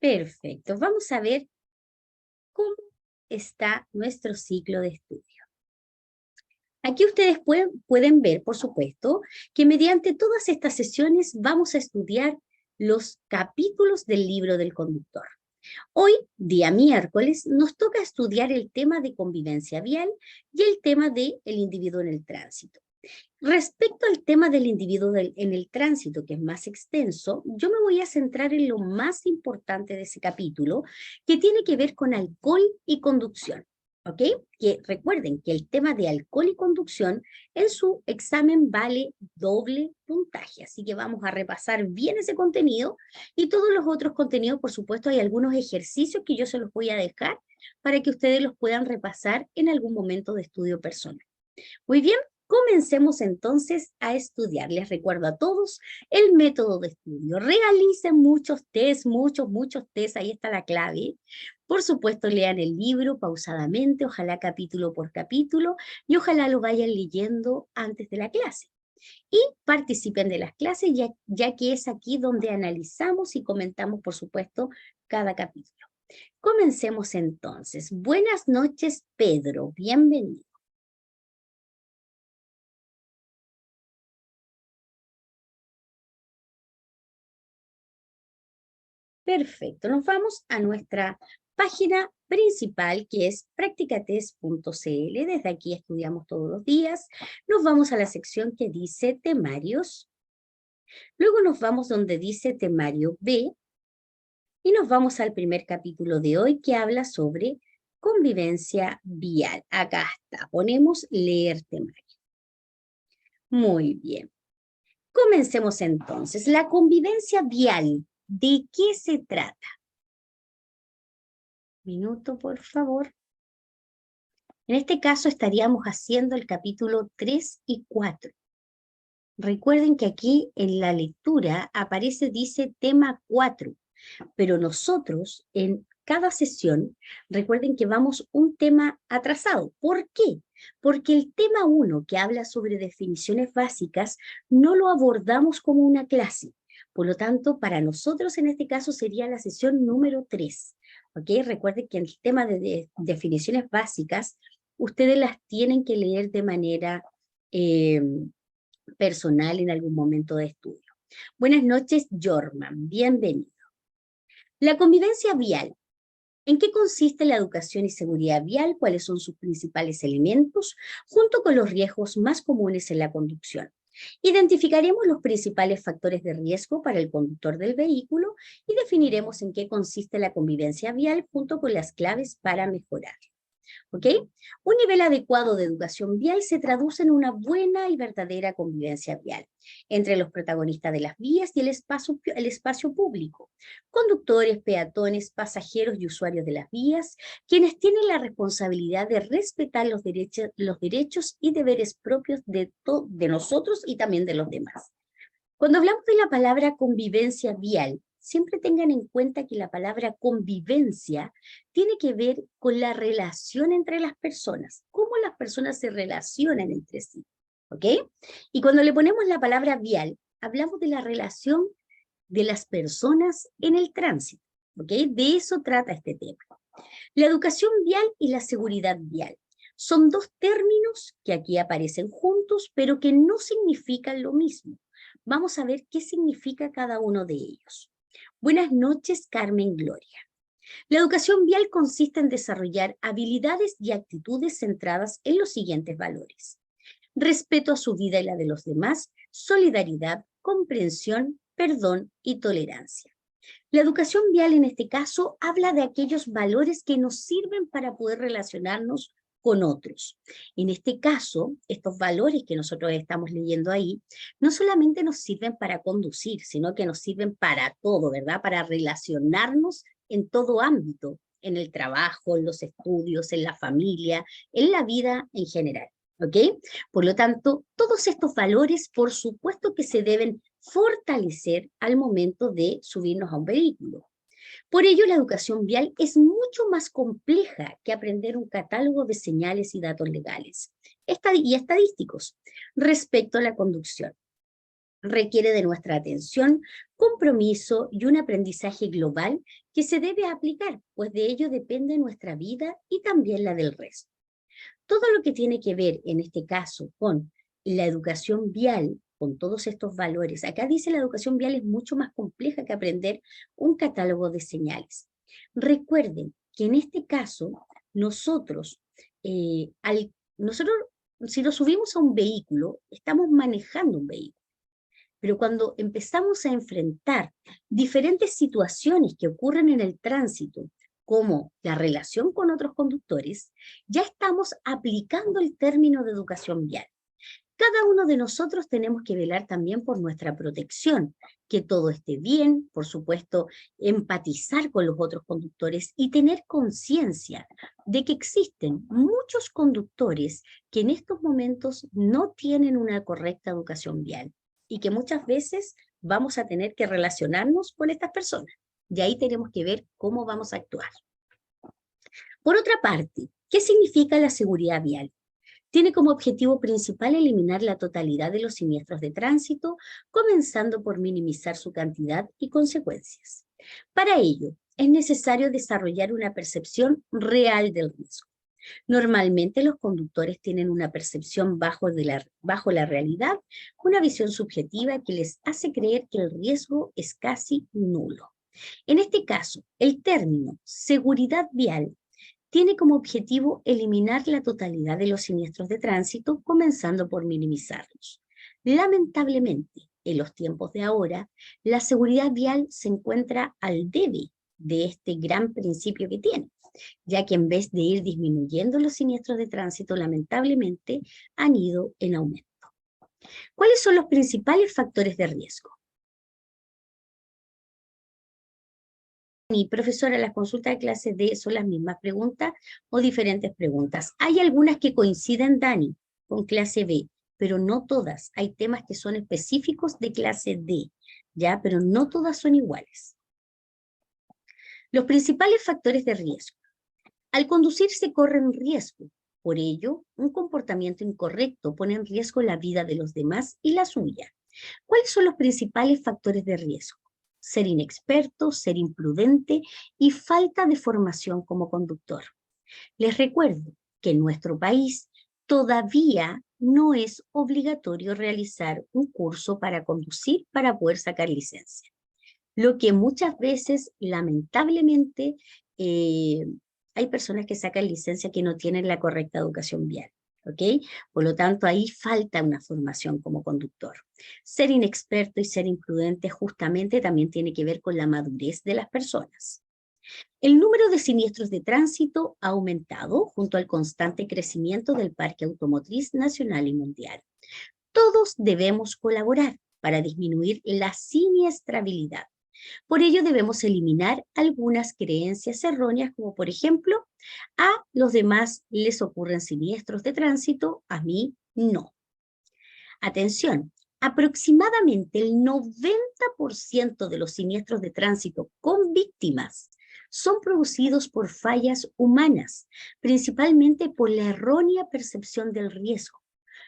Perfecto. Vamos a ver cómo está nuestro ciclo de estudio. Aquí ustedes pueden ver, por supuesto, que mediante todas estas sesiones vamos a estudiar los capítulos del libro del conductor. Hoy, día miércoles, nos toca estudiar el tema de convivencia vial y el tema del individuo en el tránsito. Respecto al tema del individuo en el tránsito, que es más extenso, yo me voy a centrar en lo más importante de ese capítulo, que tiene que ver con alcohol y conducción. ¿Ok? Que recuerden que el tema de alcohol y conducción en su examen vale doble puntaje, así que vamos a repasar bien ese contenido y todos los otros contenidos, por supuesto, hay algunos ejercicios que yo se los voy a dejar para que ustedes los puedan repasar en algún momento de estudio personal. Muy bien, comencemos entonces a estudiar. Les recuerdo a todos el método de estudio. Realicen muchos test, ahí está la clave. Por supuesto, lean el libro pausadamente, ojalá capítulo por capítulo, y ojalá lo vayan leyendo antes de la clase. Y participen de las clases, ya que es aquí donde analizamos y comentamos, por supuesto, cada capítulo. Comencemos entonces. Buenas noches, Pedro. Bienvenido. Perfecto, nos vamos a nuestra página principal que es practicatest.cl. Desde aquí estudiamos todos los días. Nos vamos a la sección que dice temarios. Luego nos vamos donde dice temario B y nos vamos al primer capítulo de hoy que habla sobre convivencia vial. Acá está, ponemos leer temario. Muy bien. Comencemos entonces. La convivencia vial, ¿de qué se trata? Minuto, por favor. En este caso estaríamos haciendo el capítulo 3 y 4. Recuerden que aquí en la lectura aparece, dice tema 4, pero nosotros en cada sesión, recuerden que vamos un tema atrasado. ¿Por qué? Porque el tema 1, que habla sobre definiciones básicas, no lo abordamos como una clase. Por lo tanto, para nosotros en este caso sería la sesión número 3. ¿Ok? Recuerden que el tema de definiciones básicas, ustedes las tienen que leer de manera eh, personal en algún momento de estudio. Buenas noches, Jorman. Bienvenido. La convivencia vial. ¿En qué consiste la educación y seguridad vial? ¿Cuáles son sus principales elementos? Junto con los riesgos más comunes en la conducción. Identificaremos los principales factores de riesgo para el conductor del vehículo y definiremos en qué consiste la convivencia vial junto con las claves para mejorar. ¿Ok? Un nivel adecuado de educación vial se traduce en una buena y verdadera convivencia vial entre los protagonistas de las vías y el espacio público, conductores, peatones, pasajeros y usuarios de las vías, quienes tienen la responsabilidad de respetar los derechos y deberes propios de nosotros y también de los demás. Cuando hablamos de la palabra convivencia vial, siempre tengan en cuenta que la palabra convivencia tiene que ver con la relación entre las personas, cómo las personas se relacionan entre sí, ¿ok? Y cuando le ponemos la palabra vial, hablamos de la relación de las personas en el tránsito, ¿ok? De eso trata este tema. La educación vial y la seguridad vial son dos términos que aquí aparecen juntos, pero que no significan lo mismo. Vamos a ver qué significa cada uno de ellos. Buenas noches, Carmen Gloria. La educación vial consiste en desarrollar habilidades y actitudes centradas en los siguientes valores: respeto a su vida y la de los demás, solidaridad, comprensión, perdón y tolerancia. La educación vial en este caso habla de aquellos valores que nos sirven para poder relacionarnos con otros. En este caso, estos valores que nosotros estamos leyendo ahí, no solamente nos sirven para conducir, sino que nos sirven para todo, ¿verdad? Para relacionarnos en todo ámbito, en el trabajo, en los estudios, en la familia, en la vida en general. ¿Ok? Por lo tanto, todos estos valores, por supuesto que se deben fortalecer al momento de subirnos a un vehículo. Por ello, la educación vial es mucho más compleja que aprender un catálogo de señales y datos legales y estadísticos respecto a la conducción. requiere de nuestra atención, compromiso y un aprendizaje global que se debe aplicar, pues de ello depende nuestra vida y también la del resto. Todo lo que tiene que ver, en este caso, con la educación vial, con todos estos valores. Acá dice la educación vial es mucho más compleja que aprender un catálogo de señales. Recuerden que en este caso, nosotros, si nos subimos a un vehículo, estamos manejando un vehículo. Pero cuando empezamos a enfrentar diferentes situaciones que ocurren en el tránsito, como la relación con otros conductores, ya estamos aplicando el término de educación vial. Cada uno de nosotros tenemos que velar también por nuestra protección, que todo esté bien, por supuesto, empatizar con los otros conductores y tener conciencia de que existen muchos conductores que en estos momentos no tienen una correcta educación vial y que muchas veces vamos a tener que relacionarnos con estas personas. Y ahí tenemos que ver cómo vamos a actuar. Por otra parte, ¿qué significa la seguridad vial? Tiene como objetivo principal eliminar la totalidad de los siniestros de tránsito, comenzando por minimizar su cantidad y consecuencias. Para ello, es necesario desarrollar una percepción real del riesgo. Normalmente los conductores tienen una percepción bajo la realidad, una visión subjetiva que les hace creer que el riesgo es casi nulo. En este caso, el término seguridad vial tiene como objetivo eliminar la totalidad de los siniestros de tránsito, comenzando por minimizarlos. Lamentablemente, en los tiempos de ahora, la seguridad vial se encuentra al debe de este gran principio que tiene, ya que en vez de ir disminuyendo los siniestros de tránsito, lamentablemente han ido en aumento. ¿Cuáles son los principales factores de riesgo? Y profesora, las consultas de clase D son las mismas preguntas o diferentes preguntas. Hay algunas que coinciden, Dani, con clase B, pero no todas. Hay temas que son específicos de clase D, ¿ya? Pero no todas son iguales. Los principales factores de riesgo. Al conducir se corren riesgo. Por ello, un comportamiento incorrecto pone en riesgo la vida de los demás y la suya. ¿Cuáles son los principales factores de riesgo? Ser inexperto, ser imprudente y falta de formación como conductor. Les recuerdo que en nuestro país todavía no es obligatorio realizar un curso para conducir para poder sacar licencia. Lo que muchas veces, lamentablemente, hay personas que sacan licencia que no tienen la correcta educación vial. ¿Ok? Por lo tanto, ahí falta una formación como conductor. Ser inexperto y ser imprudente justamente también tiene que ver con la madurez de las personas. El número de siniestros de tránsito ha aumentado junto al constante crecimiento del parque automotriz nacional y mundial. Todos debemos colaborar para disminuir la siniestrabilidad. Por ello debemos eliminar algunas creencias erróneas, como por ejemplo, a los demás les ocurren siniestros de tránsito, a mí no. Atención, aproximadamente el 90% de los siniestros de tránsito con víctimas son producidos por fallas humanas, principalmente por la errónea percepción del riesgo.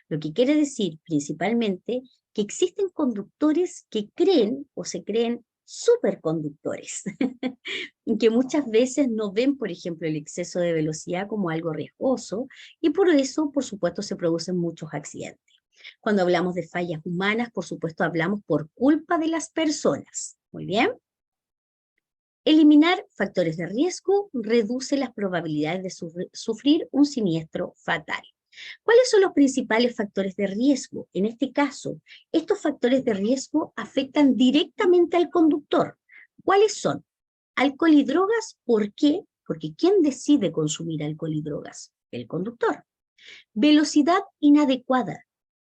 Lo que quiere decir principalmente que existen conductores que creen o se creen superconductores, que muchas veces no ven, por ejemplo, el exceso de velocidad como algo riesgoso y por eso, por supuesto, se producen muchos accidentes. Cuando hablamos de fallas humanas, por supuesto, hablamos por culpa de las personas. Muy bien. Eliminar factores de riesgo reduce las probabilidades de sufrir un siniestro fatal. ¿Cuáles son los principales factores de riesgo? En este caso, estos factores de riesgo afectan directamente al conductor. ¿Cuáles son? Alcohol y drogas, ¿por qué? Porque ¿quién decide consumir alcohol y drogas? El conductor. Velocidad inadecuada.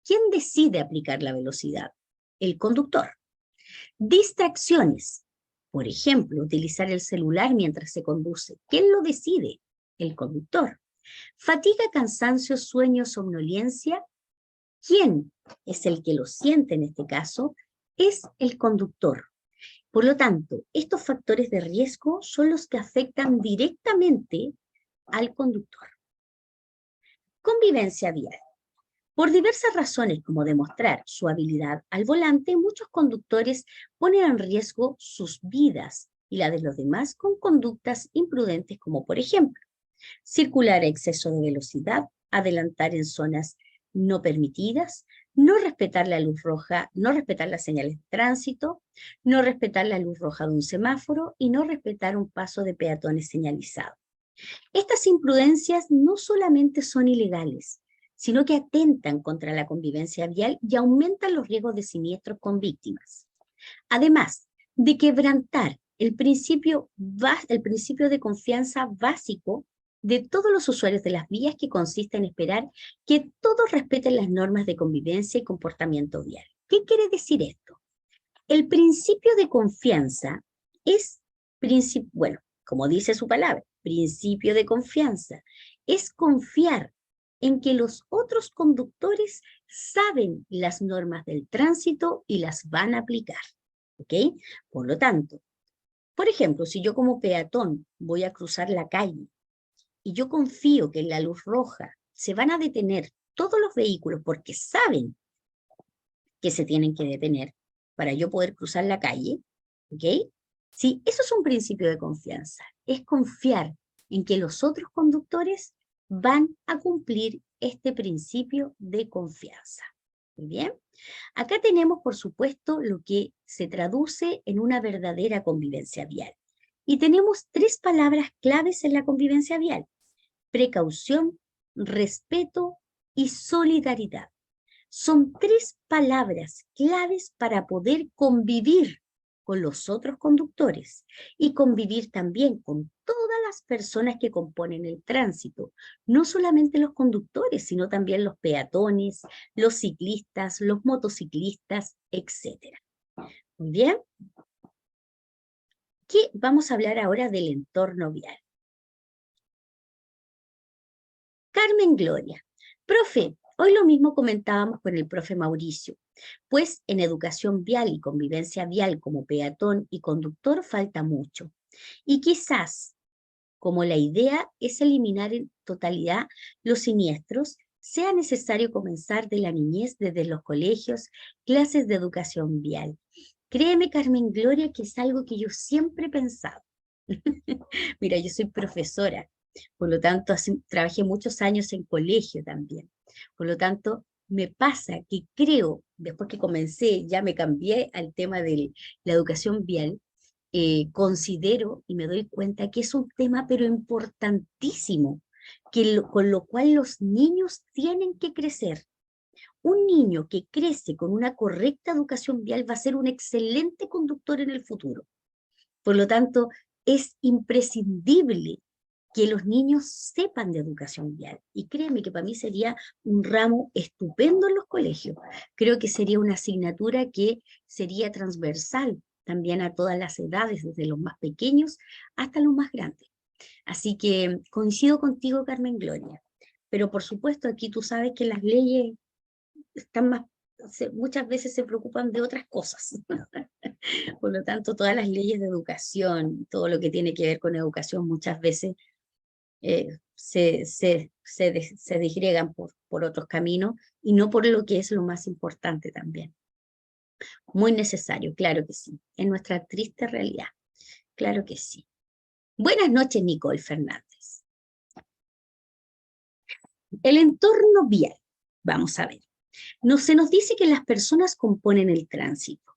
¿Quién decide aplicar la velocidad? El conductor. Distracciones. Por ejemplo, utilizar el celular mientras se conduce. ¿Quién lo decide? El conductor. Fatiga, cansancio, sueño, somnolencia. ¿Quién es el que lo siente en este caso? Es el conductor. Por lo tanto, estos factores de riesgo son los que afectan directamente al conductor. Convivencia vial. Por diversas razones, como demostrar su habilidad al volante, muchos conductores ponen en riesgo sus vidas y la de los demás con conductas imprudentes como, por ejemplo, circular a exceso de velocidad, adelantar en zonas no permitidas, no respetar la luz roja, no respetar las señales de tránsito, no respetar la luz roja de un semáforo y no respetar un paso de peatones señalizado. Estas imprudencias no solamente son ilegales, sino que atentan contra la convivencia vial y aumentan los riesgos de siniestros con víctimas. Además de quebrantar el principio de confianza básico de todos los usuarios de las vías, que consiste en esperar que todos respeten las normas de convivencia y comportamiento vial. ¿Qué quiere decir esto? El principio de confianza es, bueno, como dice su palabra, principio de confianza, es confiar en que los otros conductores saben las normas del tránsito y las van a aplicar, ¿ok? Por lo tanto, por ejemplo, si yo como peatón voy a cruzar la calle y yo confío que en la luz roja se van a detener todos los vehículos porque saben que se tienen que detener para yo poder cruzar la calle, ¿ok? Sí, eso es un principio de confianza, es confiar en que los otros conductores van a cumplir este principio de confianza. Muy bien. Acá tenemos, por supuesto, lo que se traduce en una verdadera convivencia vial. Y tenemos 3 palabras claves en la convivencia vial: precaución, respeto y solidaridad. Son 3 palabras claves para poder convivir con los otros conductores y convivir también con todas las personas que componen el tránsito, no solamente los conductores, sino también los peatones, los ciclistas, los motociclistas, etc. Muy bien. ¿Qué vamos a hablar ahora del entorno vial? Carmen Gloria, profe, hoy lo mismo comentábamos con el profe Mauricio, pues en educación vial y convivencia vial como peatón y conductor falta mucho. Y quizás, como la idea es eliminar en totalidad los siniestros, sea necesario comenzar de la niñez, desde los colegios, clases de educación vial. Créeme, Carmen Gloria, que es algo que yo siempre he pensado. Mira, yo soy profesora, por lo tanto, trabajé muchos años en colegio también. Por lo tanto, me pasa que creo, después que comencé, ya me cambié al tema de la educación vial, considero y me doy cuenta que es un tema pero importantísimo, con lo cual los niños tienen que crecer. Un niño que crece con una correcta educación vial va a ser un excelente conductor en el futuro. Por lo tanto, es imprescindible que los niños sepan de educación vial. Y créeme que para mí sería un ramo estupendo en los colegios. Creo que sería una asignatura que sería transversal también a todas las edades, desde los más pequeños hasta los más grandes. Así que coincido contigo, Carmen Gloria. Pero por supuesto, aquí tú sabes que las leyes están más, muchas veces se preocupan de otras cosas. Por lo tanto, todas las leyes de educación, todo lo que tiene que ver con educación, muchas veces se disgregan por otros caminos y no por lo que es lo más importante también. Muy necesario, claro que sí, en nuestra triste realidad, claro que sí. Buenas noches, Nicole Fernández. El entorno vial, vamos a ver. Se nos dice que las personas componen el tránsito.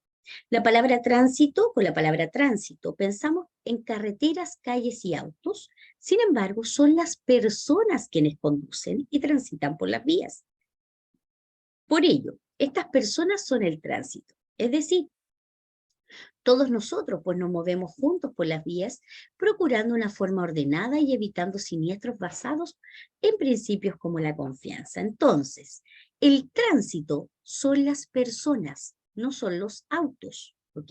La palabra tránsito, con la palabra tránsito, pensamos en carreteras, calles y autos. Sin embargo, son las personas quienes conducen y transitan por las vías. Por ello, estas personas son el tránsito. Es decir, todos nosotros pues nos movemos juntos por las vías, procurando una forma ordenada y evitando siniestros basados en principios como la confianza. Entonces, el tránsito son las personas, no son los autos, ¿ok?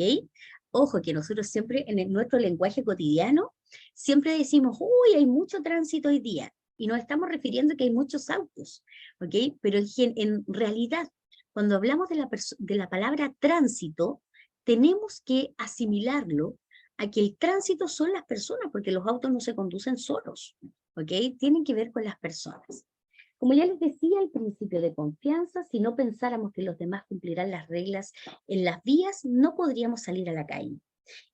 Ojo que nosotros siempre en nuestro lenguaje cotidiano siempre decimos, uy, hay mucho tránsito hoy día, y nos estamos refiriendo a que hay muchos autos, ¿ok? Pero en realidad, cuando hablamos de la palabra tránsito, tenemos que asimilarlo a que el tránsito son las personas, porque los autos no se conducen solos, ¿ok? Tienen que ver con las personas. Como ya les decía, el principio de confianza, si no pensáramos que los demás cumplirán las reglas en las vías, no podríamos salir a la calle.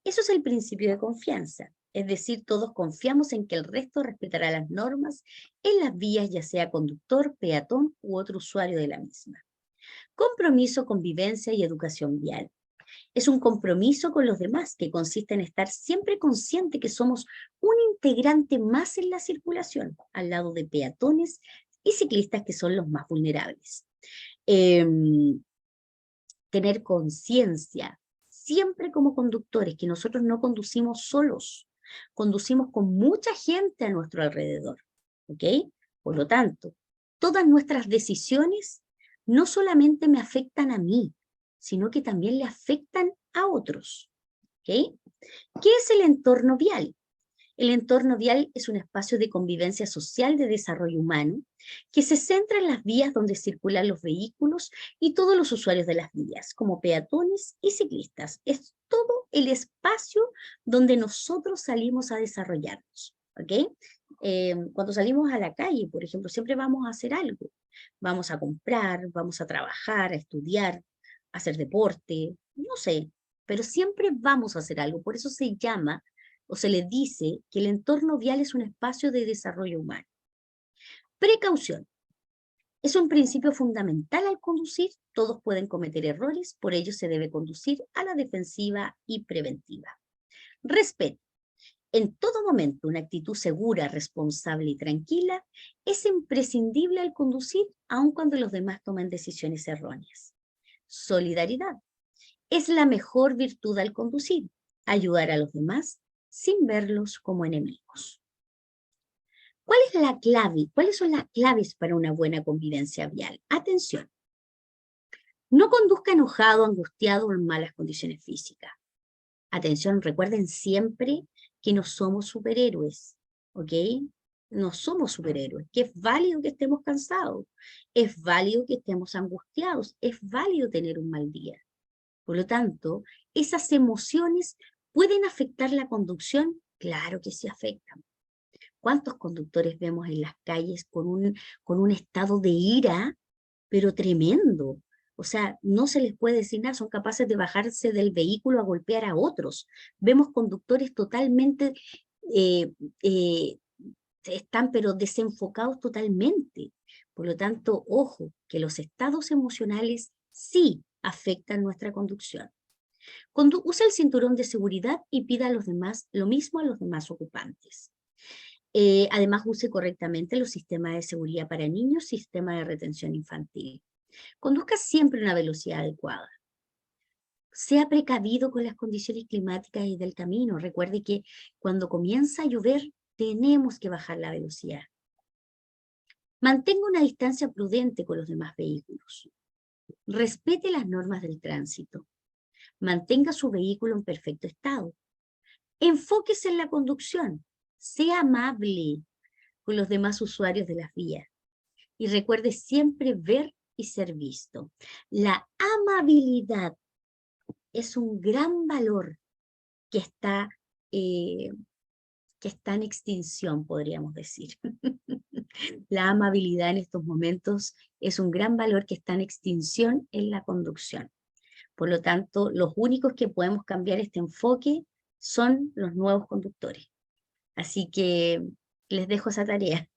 Eso es el principio de confianza. Es decir, todos confiamos en que el resto respetará las normas en las vías, ya sea conductor, peatón u otro usuario de la misma. Compromiso, convivencia y educación vial. Es un compromiso con los demás que consiste en estar siempre consciente que somos un integrante más en la circulación, al lado de peatones y ciclistas que son los más vulnerables. Tener conciencia, siempre como conductores, que nosotros no conducimos solos, conducimos con mucha gente a nuestro alrededor, ¿ok? Por lo tanto, todas nuestras decisiones no solamente me afectan a mí, sino que también le afectan a otros, ¿ok? ¿Qué es el entorno vial? El entorno vial es un espacio de convivencia social de desarrollo humano que se centra en las vías donde circulan los vehículos y todos los usuarios de las vías, como peatones y ciclistas. Es todo el espacio donde nosotros salimos a desarrollarnos, ¿ok? Cuando salimos a la calle, por ejemplo, siempre vamos a hacer algo. Vamos a comprar, vamos a trabajar, a estudiar, a hacer deporte, no sé, pero siempre vamos a hacer algo. Por eso se llama o se le dice que el entorno vial es un espacio de desarrollo humano. Precaución. Es un principio fundamental al conducir. Todos pueden cometer errores, por ello se debe conducir a la defensiva y preventiva. Respeto. En todo momento, una actitud segura, responsable y tranquila es imprescindible al conducir, aun cuando los demás tomen decisiones erróneas. Solidaridad. Es la mejor virtud al conducir, ayudar a los demás sin verlos como enemigos. ¿Cuál es la clave? ¿Cuáles son las claves para una buena convivencia vial? Atención. No conduzca enojado, angustiado o en malas condiciones físicas. Atención, recuerden siempre que no somos superhéroes, ¿ok? No somos superhéroes, que es válido que estemos cansados, es válido que estemos angustiados, es válido tener un mal día. Por lo tanto, esas emociones ¿pueden afectar la conducción? Claro que sí afectan. ¿Cuántos conductores vemos en las calles con un estado de ira, pero tremendo? O sea, no se les puede decir nada, son capaces de bajarse del vehículo a golpear a otros. Vemos conductores totalmente, eh, eh, están pero desenfocados totalmente. Por lo tanto, ojo, que los estados emocionales sí afectan nuestra conducción. Usa el cinturón de seguridad y pida a los demás lo mismo a los demás ocupantes. Además, use correctamente los sistemas de seguridad para niños, sistema de retención infantil. Conduzca siempre a una velocidad adecuada. Sea precavido con las condiciones climáticas y del camino. Recuerde que cuando comienza a llover, tenemos que bajar la velocidad. Mantenga una distancia prudente con los demás vehículos. Respete las normas del tránsito. Mantenga su vehículo en perfecto estado. Enfóquese en la conducción. Sea amable con los demás usuarios de las vías. Y recuerde siempre ver y ser visto. La amabilidad es un gran valor que está en extinción, podríamos decir. La amabilidad en estos momentos es un gran valor que está en extinción en la conducción. Por lo tanto, los únicos que podemos cambiar este enfoque son los nuevos conductores. Así que les dejo esa tarea.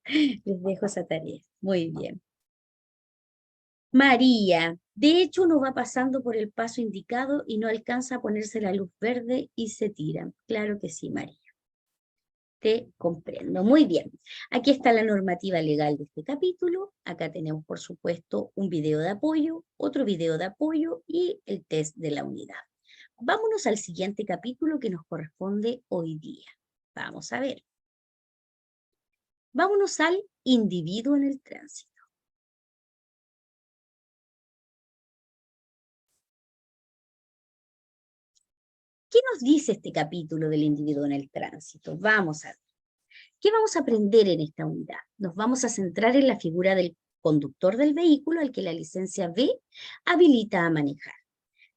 Les dejo esa tarea. Muy bien. María, de hecho uno va pasando por el paso indicado y no alcanza a ponerse la luz verde y se tira. Claro que sí, María. Te comprendo. Muy bien. Aquí está la normativa legal de este capítulo. Acá tenemos, por supuesto, un video de apoyo, otro video de apoyo y el test de la unidad. Vámonos al siguiente capítulo que nos corresponde hoy día. Vamos a ver. Vámonos al individuo en el tránsito. ¿Qué nos dice este capítulo del individuo en el tránsito? Vamos a ver. ¿Qué vamos a aprender en esta unidad? Nos vamos a centrar en la figura del conductor del vehículo al que la licencia B habilita a manejar.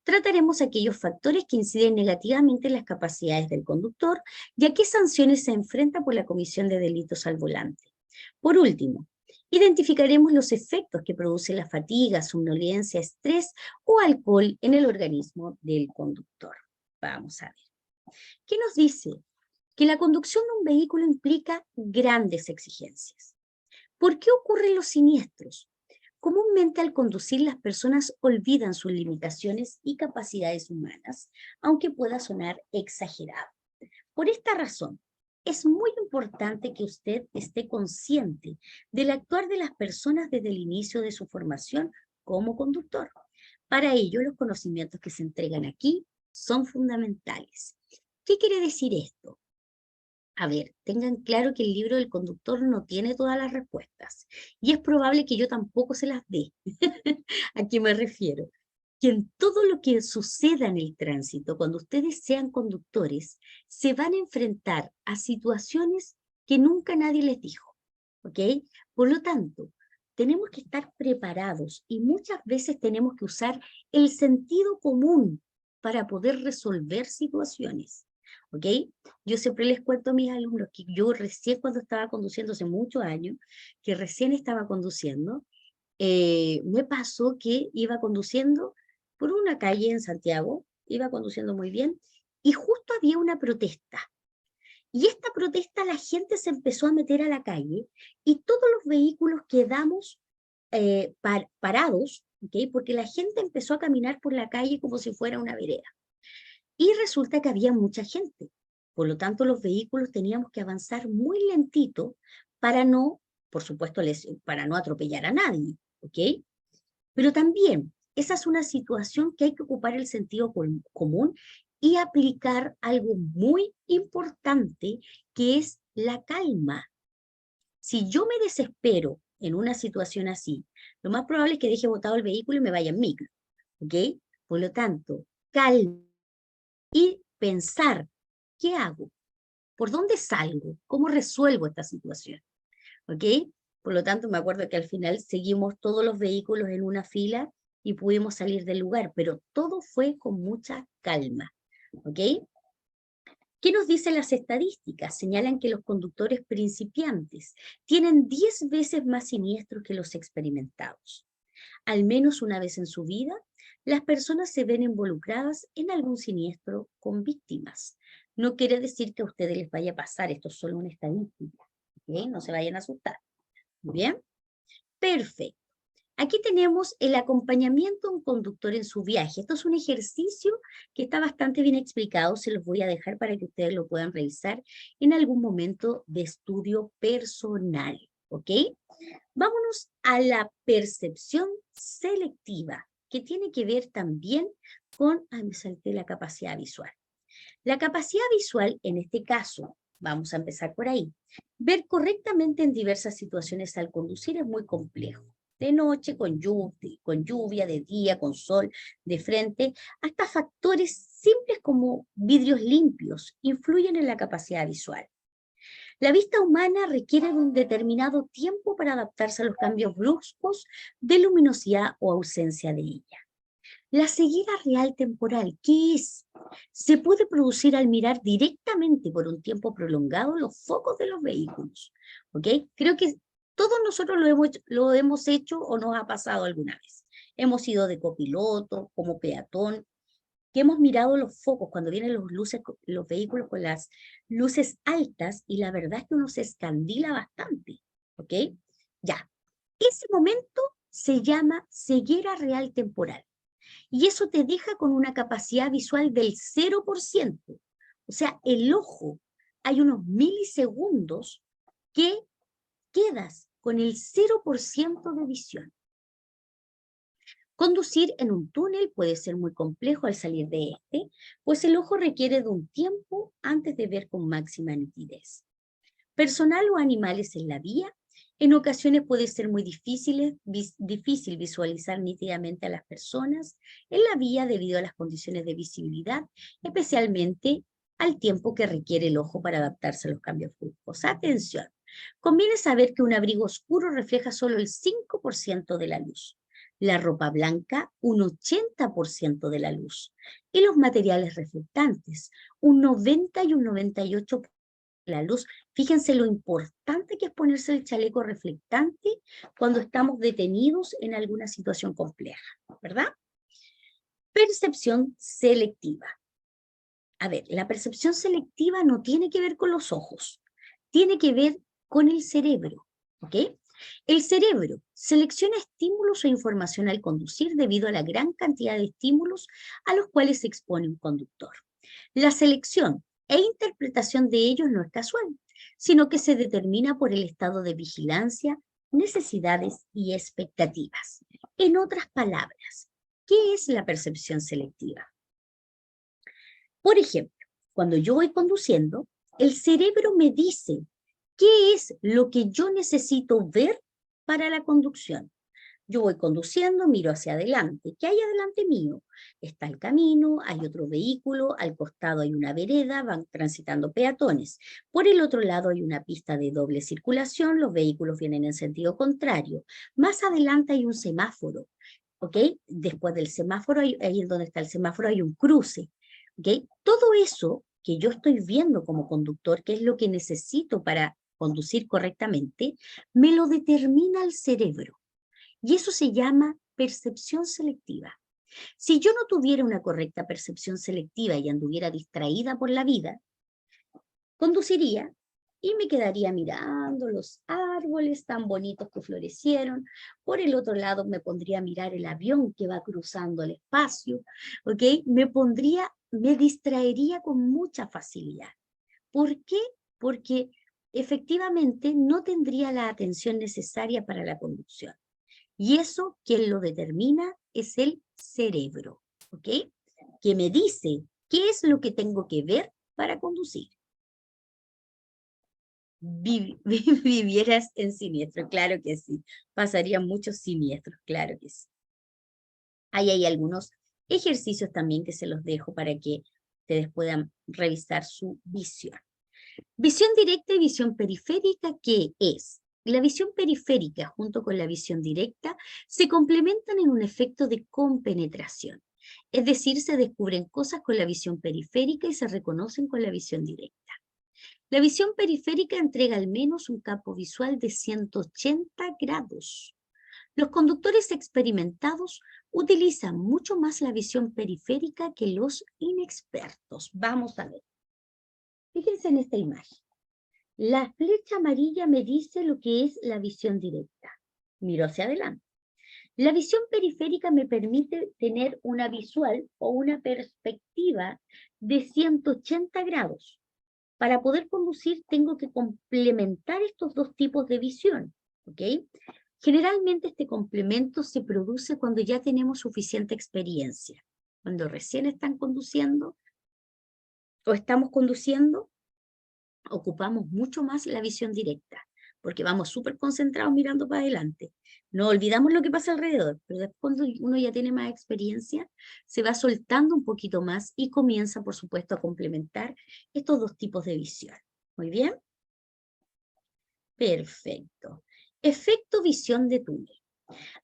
Trataremos aquellos factores que inciden negativamente en las capacidades del conductor y a qué sanciones se enfrenta por la comisión de delitos al volante. Por último, Identificaremos los efectos que produce la fatiga, somnolencia, estrés o alcohol en el organismo del conductor. Vamos a ver. ¿Qué nos dice? Que la conducción de un vehículo implica grandes exigencias. ¿Por qué ocurren los siniestros? Comúnmente al conducir las personas olvidan sus limitaciones y capacidades humanas, aunque pueda sonar exagerado. Por esta razón, es muy importante que usted esté consciente del actuar de las personas desde el inicio de su formación como conductor. Para ello, los conocimientos que se entregan aquí son fundamentales. ¿Qué quiere decir esto? A ver, tengan claro que el libro del conductor no tiene todas las respuestas y es probable que yo tampoco se las dé. ¿A qué me refiero? Que en todo lo que suceda en el tránsito, cuando ustedes sean conductores, se van a enfrentar a situaciones que nunca nadie les dijo, ¿ok? Por lo tanto, tenemos que estar preparados y muchas veces tenemos que usar el sentido común para poder resolver situaciones, ¿ok? Yo siempre les cuento a mis alumnos que yo recién cuando estaba conduciendo, hace muchos años, que recién estaba conduciendo, me pasó que iba conduciendo por una calle en Santiago, iba conduciendo muy bien, y justo había una protesta. Y esta protesta la gente se empezó a meter a la calle y todos los vehículos quedamos parados, ¿okay? Porque la gente empezó a caminar por la calle como si fuera una vereda. Y resulta que había mucha gente. Por lo tanto, los vehículos teníamos que avanzar muy lentito para no, por supuesto, para no atropellar a nadie, ¿ok? Pero también, esa es una situación que hay que ocupar el sentido común y aplicar algo muy importante, que es la calma. Si yo me desespero en una situación así, lo más probable es que deje botado el vehículo y me vaya en micro, ¿ok? Por lo tanto, calma y pensar, ¿qué hago? ¿Por dónde salgo? ¿Cómo resuelvo esta situación? ¿Ok? Por lo tanto, me acuerdo que al final seguimos todos los vehículos en una fila y pudimos salir del lugar, pero todo fue con mucha calma. ¿Ok? ¿Qué nos dicen las estadísticas? Señalan que los conductores principiantes tienen 10 veces más siniestros que los experimentados. Al menos una vez en su vida, las personas se ven involucradas en algún siniestro con víctimas. No quiere decir que a ustedes les vaya a pasar, esto es solo una estadística, ¿ok? No se vayan a asustar. Muy bien, perfecto. Aquí tenemos el acompañamiento a un conductor en su viaje. Esto es un ejercicio que está bastante bien explicado, se los voy a dejar para que ustedes lo puedan revisar en algún momento de estudio personal, ¿ok? Vámonos a la percepción selectiva, que tiene que ver también con, me salté la capacidad visual. La capacidad visual, en este caso, vamos a empezar por ahí. Ver correctamente en diversas situaciones al conducir es muy complejo. De noche, con lluvia, de día, con sol, de frente, hasta factores simples como vidrios limpios influyen en la capacidad visual. La vista humana requiere de un determinado tiempo para adaptarse a los cambios bruscos de luminosidad o ausencia de ella. La ceguera real temporal, ¿qué es? Se puede producir al mirar directamente por un tiempo prolongado los focos de los vehículos. ¿Ok? Creo que todos nosotros lo hemos hecho o nos ha pasado alguna vez. Hemos ido de copiloto, como peatón, que hemos mirado los focos cuando vienen los vehículos con las luces altas y la verdad es que uno se escandila bastante. ¿Ok? Ya. Ese momento se llama ceguera real temporal. Y eso te deja con una capacidad visual del 0%. O sea, el ojo, hay unos milisegundos que quedas con el 0% de visión. Conducir en un túnel puede ser muy complejo al salir de este, pues el ojo requiere de un tiempo antes de ver con máxima nitidez. Personal o animales en la vía, en ocasiones puede ser muy difícil visualizar nítidamente a las personas en la vía debido a las condiciones de visibilidad, especialmente al tiempo que requiere el ojo para adaptarse a los cambios bruscos. Atención, conviene saber que un abrigo oscuro refleja solo el 5% de la luz, la ropa blanca un 80% de la luz y los materiales reflectantes un 90 y un 98% la luz. Fíjense lo importante que es ponerse el chaleco reflectante cuando estamos detenidos en alguna situación compleja, ¿verdad? Percepción selectiva. A ver, la percepción selectiva no tiene que ver con los ojos, tiene que ver con el cerebro, ¿ok? El cerebro selecciona estímulos o información al conducir debido a la gran cantidad de estímulos a los cuales se expone un conductor. La selección e interpretación de ellos no es casual, sino que se determina por el estado de vigilancia, necesidades y expectativas. En otras palabras, ¿qué es la percepción selectiva? Por ejemplo, cuando yo voy conduciendo, el cerebro me dice qué es lo que yo necesito ver para la conducción. Yo voy conduciendo, miro hacia adelante. ¿Qué hay adelante mío? Está el camino, hay otro vehículo, al costado hay una vereda, van transitando peatones. Por el otro lado hay una pista de doble circulación, los vehículos vienen en sentido contrario. Más adelante hay un semáforo, ¿ok? Después del semáforo, ahí en donde está el semáforo, hay un cruce, ¿ok? Todo eso que yo estoy viendo como conductor, que es lo que necesito para conducir correctamente, me lo determina el cerebro. Y eso se llama percepción selectiva. Si yo no tuviera una correcta percepción selectiva y anduviera distraída por la vida, conduciría y me quedaría mirando los árboles tan bonitos que florecieron. Por el otro lado me pondría a mirar el avión que va cruzando el espacio, ¿ok? Me distraería con mucha facilidad. ¿Por qué? Porque efectivamente no tendría la atención necesaria para la conducción. Y eso, quien lo determina, es el cerebro, ¿ok? Que me dice qué es lo que tengo que ver para conducir. Vivieras en siniestro, claro que sí. Pasarían muchos siniestros, claro que sí. Ahí hay algunos ejercicios también que se los dejo para que ustedes puedan revisar su visión. Visión directa y visión periférica, ¿qué es? La visión periférica junto con la visión directa se complementan en un efecto de compenetración. Es decir, se descubren cosas con la visión periférica y se reconocen con la visión directa. La visión periférica entrega al menos un campo visual de 180 grados. Los conductores experimentados utilizan mucho más la visión periférica que los inexpertos. Vamos a ver. Fíjense en esta imagen. La flecha amarilla me dice lo que es la visión directa. Miro hacia adelante. La visión periférica me permite tener una visual o una perspectiva de 180 grados. Para poder conducir tengo que complementar estos dos tipos de visión, ¿ok? Generalmente este complemento se produce cuando ya tenemos suficiente experiencia. Cuando recién están conduciendo o estamos conduciendo, ocupamos mucho más la visión directa, porque vamos súper concentrados mirando para adelante. No olvidamos lo que pasa alrededor, pero después cuando uno ya tiene más experiencia, se va soltando un poquito más y comienza, por supuesto, a complementar estos dos tipos de visión. ¿Muy bien? Perfecto. Efecto visión de túnel.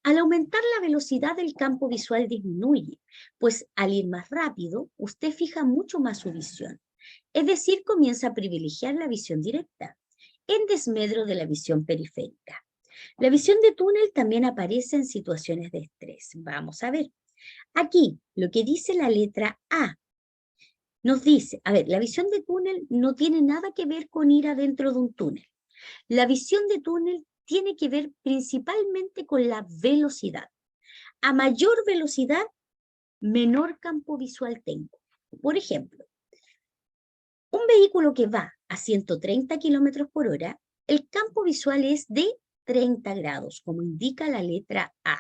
Al aumentar la velocidad del campo visual disminuye, pues al ir más rápido, usted fija mucho más su visión. Es decir, comienza a privilegiar la visión directa, en desmedro de la visión periférica. La visión de túnel también aparece en situaciones de estrés. Vamos a ver. Aquí, lo que dice la letra A, nos dice, a ver, la visión de túnel no tiene nada que ver con ir adentro de un túnel. La visión de túnel tiene que ver principalmente con la velocidad. A mayor velocidad, menor campo visual tengo. Por ejemplo, un vehículo que va a 130 kilómetros por hora, el campo visual es de 30 grados, como indica la letra A.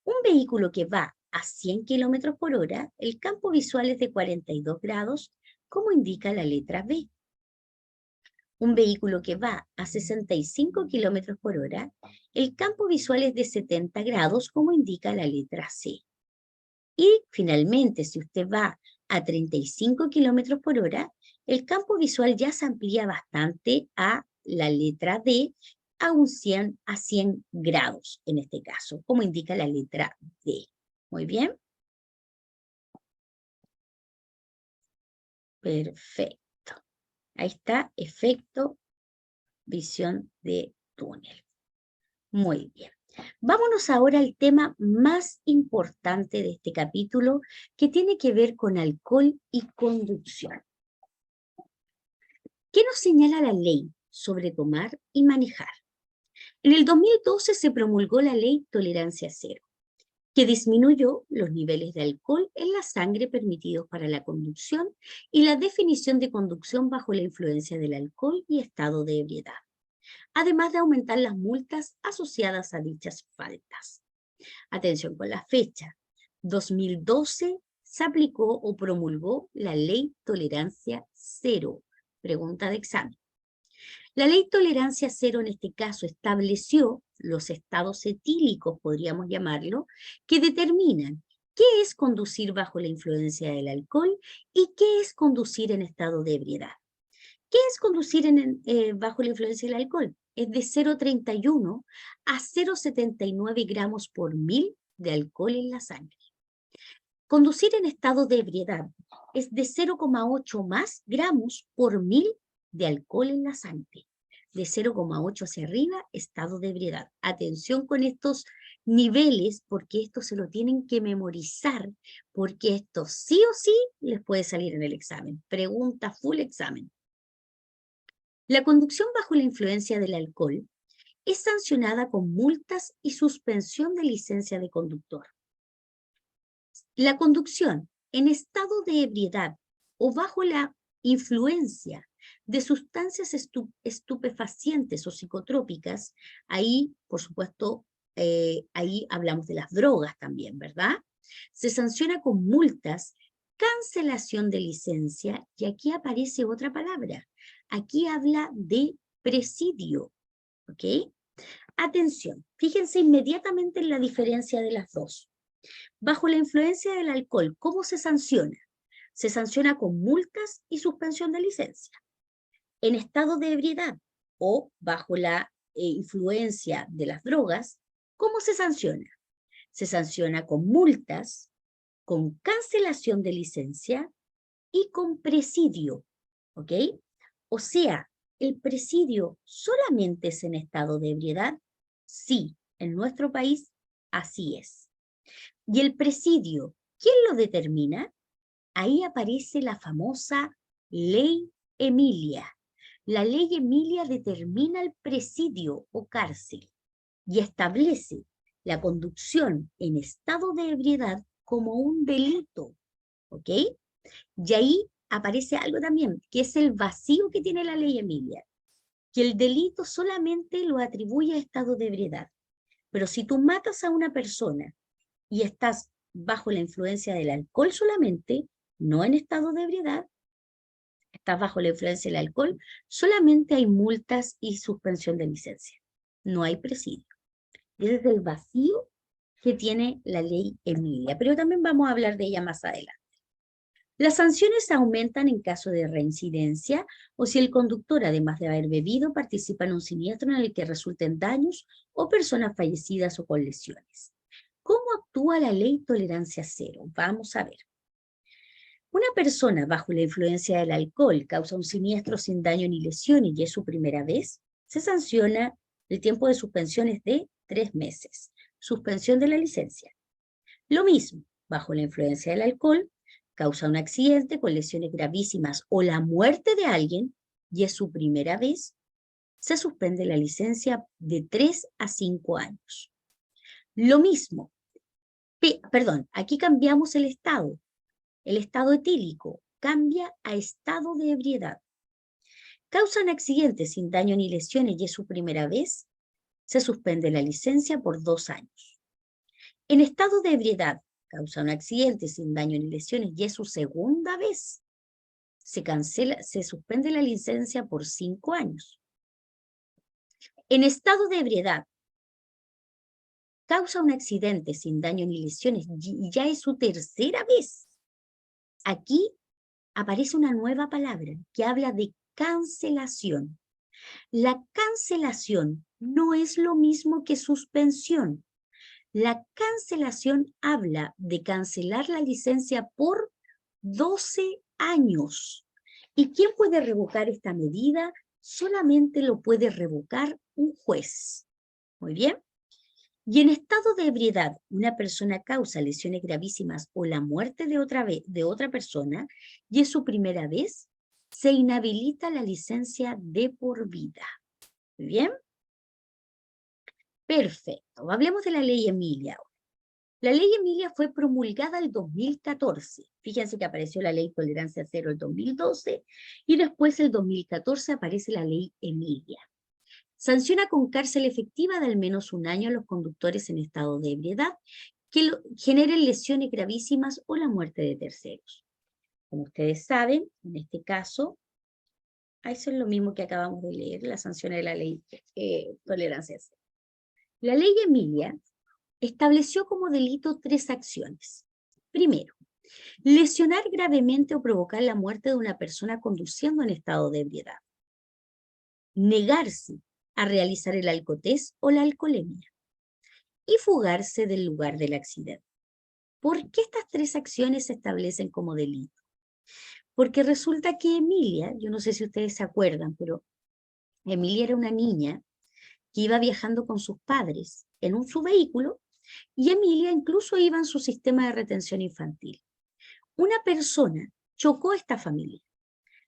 Un vehículo que va a 100 kilómetros por hora, el campo visual es de 42 grados, como indica la letra B. Un vehículo que va a 65 kilómetros por hora, el campo visual es de 70 grados, como indica la letra C. Y finalmente, si usted va a 35 kilómetros por hora, el campo visual ya se amplía bastante a la letra D, a 100 grados en este caso, como indica la letra D. Muy bien. Perfecto. Ahí está, efecto visión de túnel. Muy bien. Vámonos ahora al tema más importante de este capítulo, que tiene que ver con alcohol y conducción. ¿Qué nos señala la ley sobre tomar y manejar? En el 2012 se promulgó la ley Tolerancia Cero, que disminuyó los niveles de alcohol en la sangre permitidos para la conducción y la definición de conducción bajo la influencia del alcohol y estado de ebriedad, además de aumentar las multas asociadas a dichas faltas. Atención con la fecha. 2012 se aplicó o promulgó la ley Tolerancia Cero. Pregunta de examen. La ley Tolerancia Cero en este caso estableció los estados etílicos, podríamos llamarlo, que determinan qué es conducir bajo la influencia del alcohol y qué es conducir en estado de ebriedad. ¿Qué es conducir bajo la influencia del alcohol? Es de 0,31 a 0,79 gramos por mil de alcohol en la sangre. Conducir en estado de ebriedad es de 0,8 más gramos por mil de alcohol en la sangre. De 0,8 hacia arriba, estado de ebriedad. Atención con estos niveles, porque esto se lo tienen que memorizar, porque esto sí o sí les puede salir en el examen. Pregunta full examen. La conducción bajo la influencia del alcohol es sancionada con multas y suspensión de licencia de conductor. La conducción en estado de ebriedad o bajo la influencia de sustancias estupefacientes o psicotrópicas, ahí, por supuesto, ahí hablamos de las drogas también, ¿verdad? Se sanciona con multas, cancelación de licencia, y aquí aparece otra palabra. Aquí habla de presidio, ¿ok? Atención, fíjense inmediatamente en la diferencia de las dos. Bajo la influencia del alcohol, ¿cómo se sanciona? Se sanciona con multas y suspensión de licencia. En estado de ebriedad o bajo la influencia de las drogas, ¿cómo se sanciona? Se sanciona con multas, con cancelación de licencia y con presidio, ¿ok? O sea, ¿el presidio solamente es en estado de ebriedad? Sí, en nuestro país así es. ¿Y el presidio, quién lo determina? Ahí aparece la famosa Ley Emilia. La Ley Emilia determina el presidio o cárcel y establece la conducción en estado de ebriedad como un delito, ¿ok? Y ahí aparece algo también, que es el vacío que tiene la Ley Emilia, que el delito solamente lo atribuye a estado de ebriedad. Pero si tú matas a una persona y estás bajo la influencia del alcohol solamente, no en estado de ebriedad, estás bajo la influencia del alcohol, solamente hay multas y suspensión de licencia. No hay presidio. Ese es el vacío que tiene la ley Emilia, pero también vamos a hablar de ella más adelante. Las sanciones aumentan en caso de reincidencia o si el conductor, además de haber bebido, participa en un siniestro en el que resulten daños o personas fallecidas o con lesiones. ¿Cómo actúa la ley Tolerancia Cero? Vamos a ver. Una persona bajo la influencia del alcohol causa un siniestro sin daño ni lesiones y es su primera vez, se sanciona el tiempo de suspensión es de 3 meses. Suspensión de la licencia. Lo mismo, bajo la influencia del alcohol, causa un accidente con lesiones gravísimas o la muerte de alguien y es su primera vez, se suspende la licencia de 3 a 5 años. Lo mismo, perdón, aquí cambiamos el estado. El estado etílico cambia a estado de ebriedad. Causa un accidente sin daño ni lesiones y es su primera vez, se suspende la licencia por 2 años. En estado de ebriedad, causa un accidente sin daño ni lesiones y es su segunda vez, se suspende la licencia por 5 años. En estado de ebriedad, causa un accidente sin daño ni lesiones y ya es su tercera vez. Aquí aparece una nueva palabra que habla de cancelación. La cancelación no es lo mismo que suspensión. La cancelación habla de cancelar la licencia por 12 años. ¿Y quién puede revocar esta medida? Solamente lo puede revocar un juez. Muy bien. Y en estado de ebriedad, una persona causa lesiones gravísimas o la muerte de otra persona, y es su primera vez, se inhabilita la licencia de por vida. Muy bien. Perfecto. Hablemos de la ley Emilia. La ley Emilia fue promulgada el 2014. Fíjense que apareció la ley Tolerancia Cero el 2012 y después el 2014 aparece la ley Emilia. Sanciona con cárcel efectiva de al menos 1 año a los conductores en estado de ebriedad que generen lesiones gravísimas o la muerte de terceros. Como ustedes saben, en este caso, eso es lo mismo que acabamos de leer, la sanción de la ley Tolerancia Cero. La ley Emilia estableció como delito 3 acciones. Primero, lesionar gravemente o provocar la muerte de una persona conduciendo en estado de ebriedad. Negarse a realizar el alcotés o la alcoholemia. Y fugarse del lugar del accidente. ¿Por qué estas 3 acciones se establecen como delito? Porque resulta que Emilia, yo no sé si ustedes se acuerdan, pero Emilia era una niña que iba viajando con sus padres en su vehículo y Emilia incluso iba en su sistema de retención infantil. Una persona chocó a esta familia.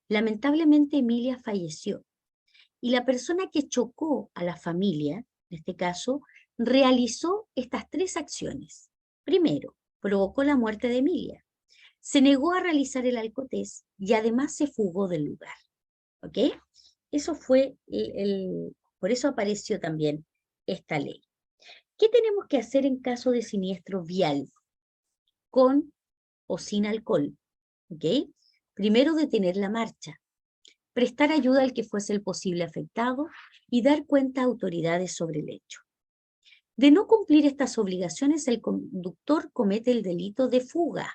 Lamentablemente Emilia falleció y la persona que chocó a la familia, en este caso, realizó estas 3 acciones. Primero, provocó la muerte de Emilia. Se negó a realizar el alcotés y además se fugó del lugar. ¿Ok? Eso fue por eso apareció también esta ley. ¿Qué tenemos que hacer en caso de siniestro vial? Con o sin alcohol. ¿Ok? Primero, detener la marcha. Prestar ayuda al que fuese el posible afectado y dar cuenta a autoridades sobre el hecho. De no cumplir estas obligaciones, el conductor comete el delito de fuga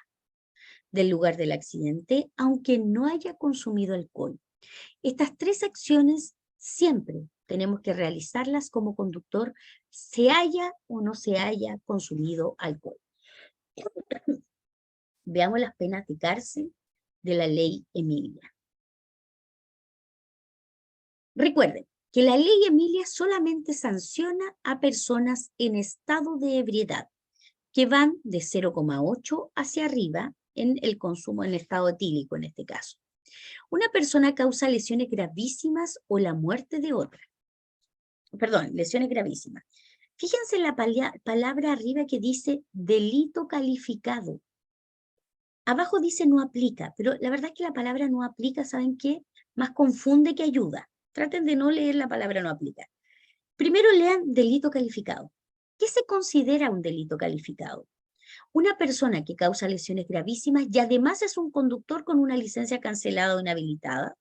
del lugar del accidente, aunque no haya consumido alcohol. Estas 3 acciones siempre tenemos que realizarlas como conductor, se haya o no se haya consumido alcohol. Veamos las penas de cárcel de la ley Emilia. Recuerden que la ley Emilia solamente sanciona a personas en estado de ebriedad, que van de 0,8 hacia arriba en el consumo en estado etílico en este caso. Una persona causa lesiones gravísimas o la muerte de otra. Perdón, lesiones gravísimas. Fíjense en la palabra arriba que dice delito calificado. Abajo dice no aplica, pero la verdad es que la palabra no aplica, ¿saben qué? Más confunde que ayuda. Traten de no leer la palabra no aplica. Primero lean delito calificado. ¿Qué se considera un delito calificado? Una persona que causa lesiones gravísimas y además es un conductor con una licencia cancelada o inhabilitada,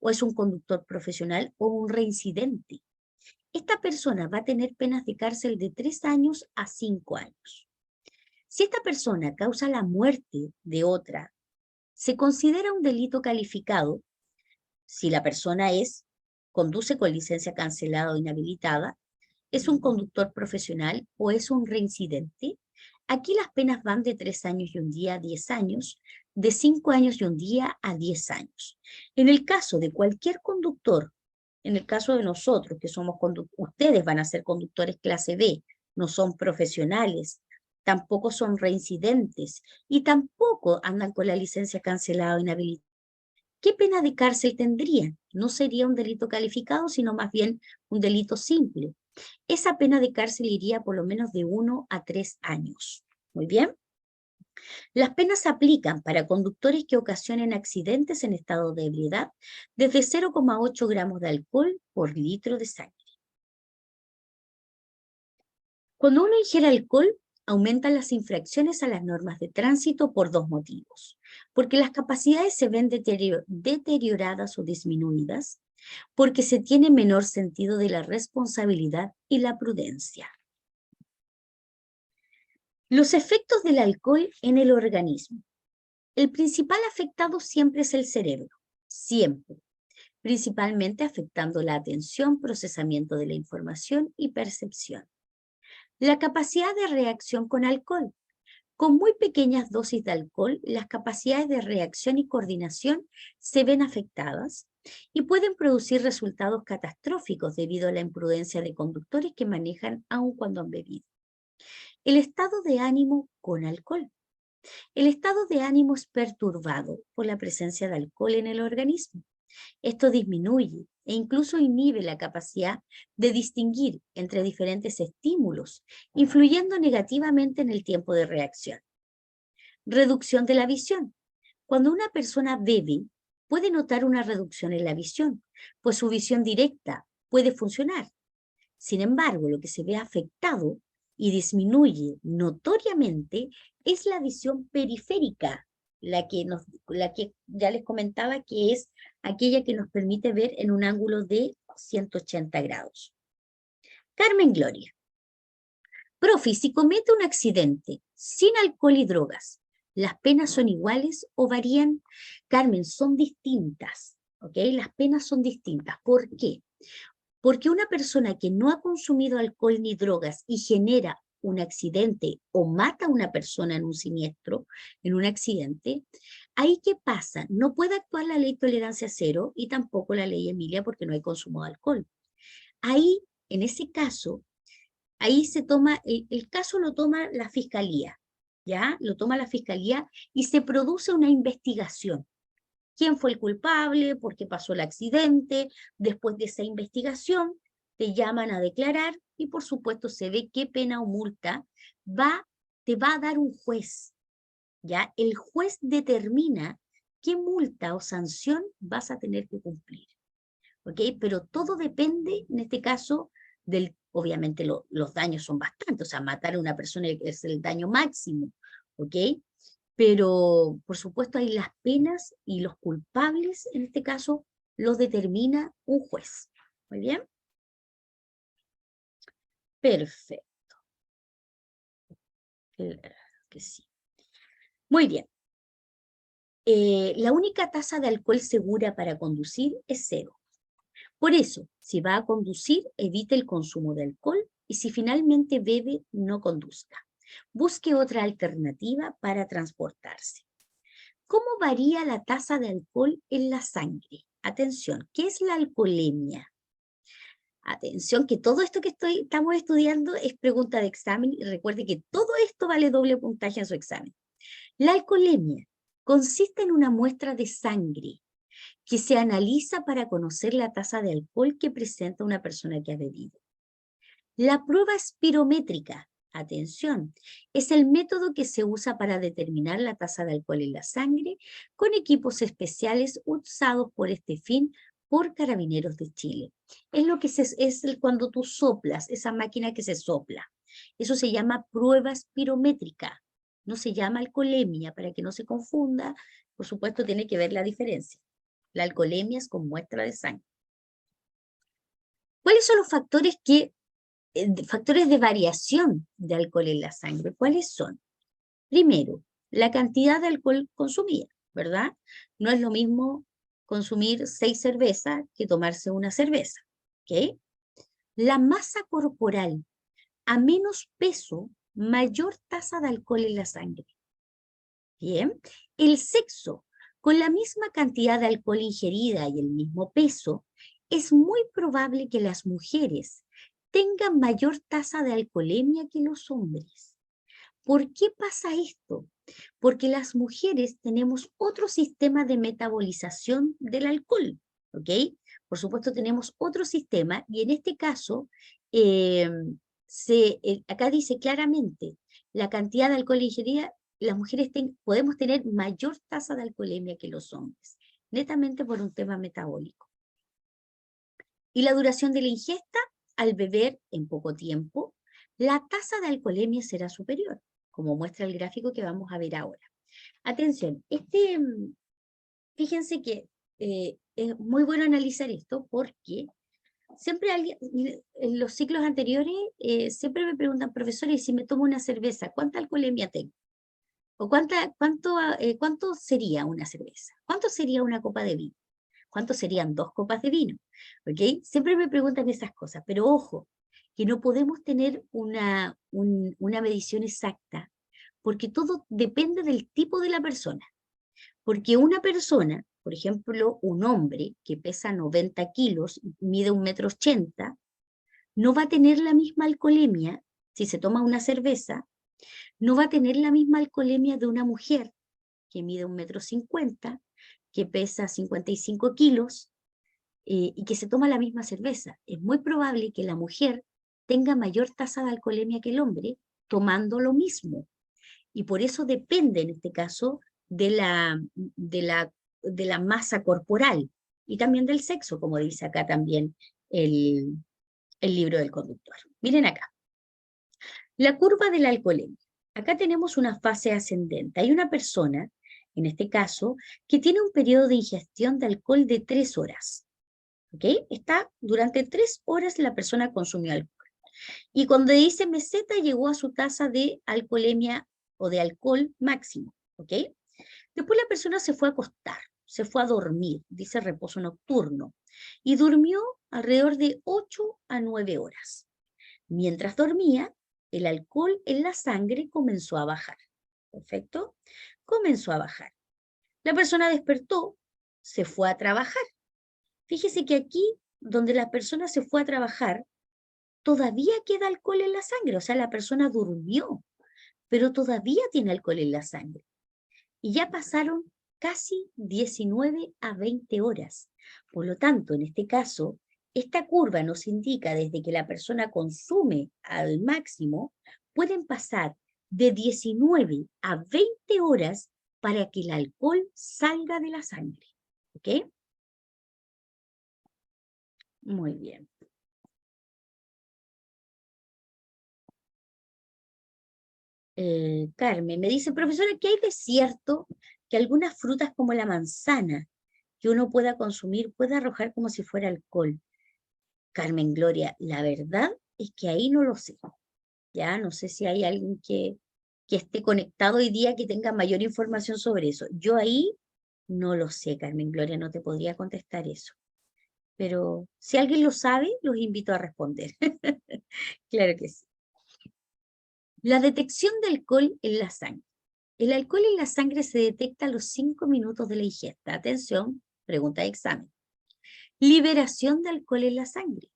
o es un conductor profesional o un reincidente. Esta persona va a tener penas de cárcel de 3 años a 5 años. Si esta persona causa la muerte de otra, se considera un delito calificado si la persona conduce con licencia cancelada o inhabilitada, es un conductor profesional o es un reincidente. Aquí las penas van de 3 años y un día a 10 años, de 5 años y un día a 10 años. En el caso de cualquier conductor, en el caso de nosotros, que somos ustedes van a ser conductores clase B, no son profesionales, tampoco son reincidentes y tampoco andan con la licencia cancelada o inhabilitada. ¿Qué pena de cárcel tendrían? No sería un delito calificado, sino más bien un delito simple. Esa pena de cárcel iría por lo menos de 1 a 3 años. Muy bien. Las penas se aplican para conductores que ocasionen accidentes en estado de ebriedad desde 0,8 gramos de alcohol por litro de sangre. Cuando uno ingiere alcohol, aumentan las infracciones a las normas de tránsito por 2 motivos. Porque las capacidades se ven deterioradas o disminuidas, porque se tiene menor sentido de la responsabilidad y la prudencia. Los efectos del alcohol en el organismo. El principal afectado siempre es el cerebro, siempre, principalmente afectando la atención, procesamiento de la información y percepción. La capacidad de reacción con alcohol, Con muy pequeñas dosis de alcohol, las capacidades de reacción y coordinación se ven afectadas y pueden producir resultados catastróficos debido a la imprudencia de conductores que manejan aun cuando han bebido. El estado de ánimo con alcohol. El estado de ánimo es perturbado por la presencia de alcohol en el organismo. Esto disminuye e incluso inhibe la capacidad de distinguir entre diferentes estímulos, influyendo negativamente en el tiempo de reacción. Reducción de la visión. Cuando una persona bebe, puede notar una reducción en la visión, pues su visión directa puede funcionar. Sin embargo, lo que se ve afectado y disminuye notoriamente es la visión periférica, la que ya les comentaba que es aquella que nos permite ver en un ángulo de 180 grados. Carmen Gloria. Profi, si comete un accidente sin alcohol y drogas, ¿las penas son iguales o varían? Carmen, son distintas, ¿ok? Las penas son distintas. ¿Por qué? Porque una persona que no ha consumido alcohol ni drogas y genera un accidente o mata a una persona en un siniestro, en un accidente, ¿ahí qué pasa? No puede actuar la ley tolerancia cero y tampoco la ley Emilia porque no hay consumo de alcohol. Ahí, en ese caso, ahí se toma, el caso lo toma la fiscalía, ¿ya? Lo toma la fiscalía y se produce una investigación. ¿Quién fue el culpable? ¿Por qué pasó el accidente? Después de esa investigación, te llaman a declarar y por supuesto se ve qué pena o multa te va a dar un juez, ¿ya? El juez determina qué multa o sanción vas a tener que cumplir, ¿ok? Pero todo depende, en este caso, obviamente los daños son bastantes, o sea, matar a una persona es el daño máximo, ¿ok? Pero, por supuesto, hay las penas y los culpables, en este caso, los determina un juez. ¿Muy bien? Perfecto. Claro que sí. Muy bien. La única tasa de alcohol segura para conducir es 0. Por eso, si va a conducir, evite el consumo de alcohol y si finalmente bebe, no conduzca. Busque otra alternativa para transportarse. ¿Cómo varía la tasa de alcohol en la sangre? Atención, ¿qué es la alcoholemia? Atención, que todo esto que estamos estudiando es pregunta de examen y recuerde que todo esto vale doble puntaje en su examen. La alcoholemia consiste en una muestra de sangre que se analiza para conocer la tasa de alcohol que presenta una persona que ha bebido. La prueba espirométrica, atención, es el método que se usa para determinar la tasa de alcohol en la sangre con equipos especiales usados por este fin por Carabineros de Chile. Es lo que cuando tú soplas, esa máquina que se sopla. Eso se llama prueba espirométrica. No se llama alcoholemia, para que no se confunda. Por supuesto, tiene que ver la diferencia. La alcoholemia es con muestra de sangre. ¿Cuáles son los factores factores de variación de alcohol en la sangre? ¿Cuáles son? Primero, la cantidad de alcohol consumida, ¿verdad? No es lo mismo consumir 6 cervezas que tomarse una cerveza, ¿ok? La masa corporal, a menos peso, mayor tasa de alcohol en la sangre. Bien, el sexo, con la misma cantidad de alcohol ingerida y el mismo peso, es muy probable que las mujeres tengan mayor tasa de alcoholemia que los hombres. ¿Por qué pasa esto? Porque las mujeres tenemos otro sistema de metabolización del alcohol, ¿ok? Por supuesto tenemos otro sistema y en este caso, acá dice claramente, la cantidad de alcohol ingerida, las mujeres podemos tener mayor tasa de alcoholemia que los hombres, netamente por un tema metabólico. Y la duración de la ingesta, al beber en poco tiempo, la tasa de alcoholemia será superior, como muestra el gráfico que vamos a ver ahora. Atención, fíjense que es muy bueno analizar esto porque siempre en los ciclos anteriores, siempre me preguntan, profesores, si me tomo una cerveza, ¿cuánta alcoholemia tengo? ¿O cuánto sería una cerveza? ¿Cuánto sería una copa de vino? ¿Cuánto serían 2 copas de vino? ¿Ok? Siempre me preguntan esas cosas, pero ojo, que no podemos tener una medición exacta, porque todo depende del tipo de la persona. Porque una persona, por ejemplo, un hombre que pesa 90 kilos, mide 1,80 m, no va a tener la misma alcoholemia si se toma una cerveza, no va a tener la misma alcoholemia de una mujer que mide 1,50 m, que pesa 55 kilos y que se toma la misma cerveza. Es muy probable que la mujer tenga mayor tasa de alcoholemia que el hombre tomando lo mismo. Y por eso depende, en este caso, de la masa corporal y también del sexo, como dice acá también el libro del conductor. Miren acá. La curva de la alcoholemia. Acá tenemos una fase ascendente. Hay una persona, en este caso, que tiene un periodo de ingestión de alcohol de 3 horas. ¿Ok? Durante 3 horas la persona consumió alcohol. Y cuando dice meseta llegó a su tasa de alcoholemia o de alcohol máximo. ¿Ok? Después la persona se fue a acostar, se fue a dormir, dice reposo nocturno, y durmió alrededor de 8 a 9 horas. Mientras dormía, el alcohol en la sangre comenzó a bajar. ¿Perfecto? Comenzó a bajar. La persona despertó, se fue a trabajar. Fíjese que aquí, donde la persona se fue a trabajar, todavía queda alcohol en la sangre. O sea, la persona durmió, pero todavía tiene alcohol en la sangre. Y ya pasaron casi 19 a 20 horas. Por lo tanto, en este caso, esta curva nos indica desde que la persona consume al máximo, pueden pasar de 19 a 20 horas para que el alcohol salga de la sangre. ¿Ok? Muy bien. Carmen me dice, profesora, ¿qué hay de cierto que algunas frutas como la manzana que uno pueda consumir puede arrojar como si fuera alcohol? Carmen Gloria, la verdad es que ahí no lo sé. Ya no sé si hay alguien que esté conectado hoy día que tenga mayor información sobre eso. Yo ahí no lo sé, Carmen Gloria, no te podría contestar eso. Pero si alguien lo sabe, los invito a responder. Claro que sí. La detección de alcohol en la sangre. El alcohol en la sangre se detecta a los 5 minutos de la ingesta. Atención, pregunta de examen. Liberación de alcohol en la sangre.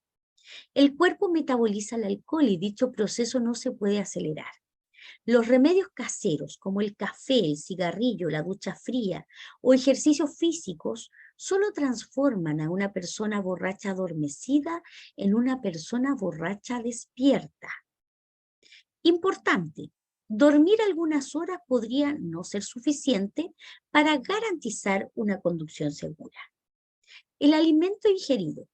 El cuerpo metaboliza el alcohol y dicho proceso no se puede acelerar. Los remedios caseros, como el café, el cigarrillo, la ducha fría o ejercicios físicos, solo transforman a una persona borracha adormecida en una persona borracha despierta. Importante, dormir algunas horas podría no ser suficiente para garantizar una conducción segura. El alimento ingerido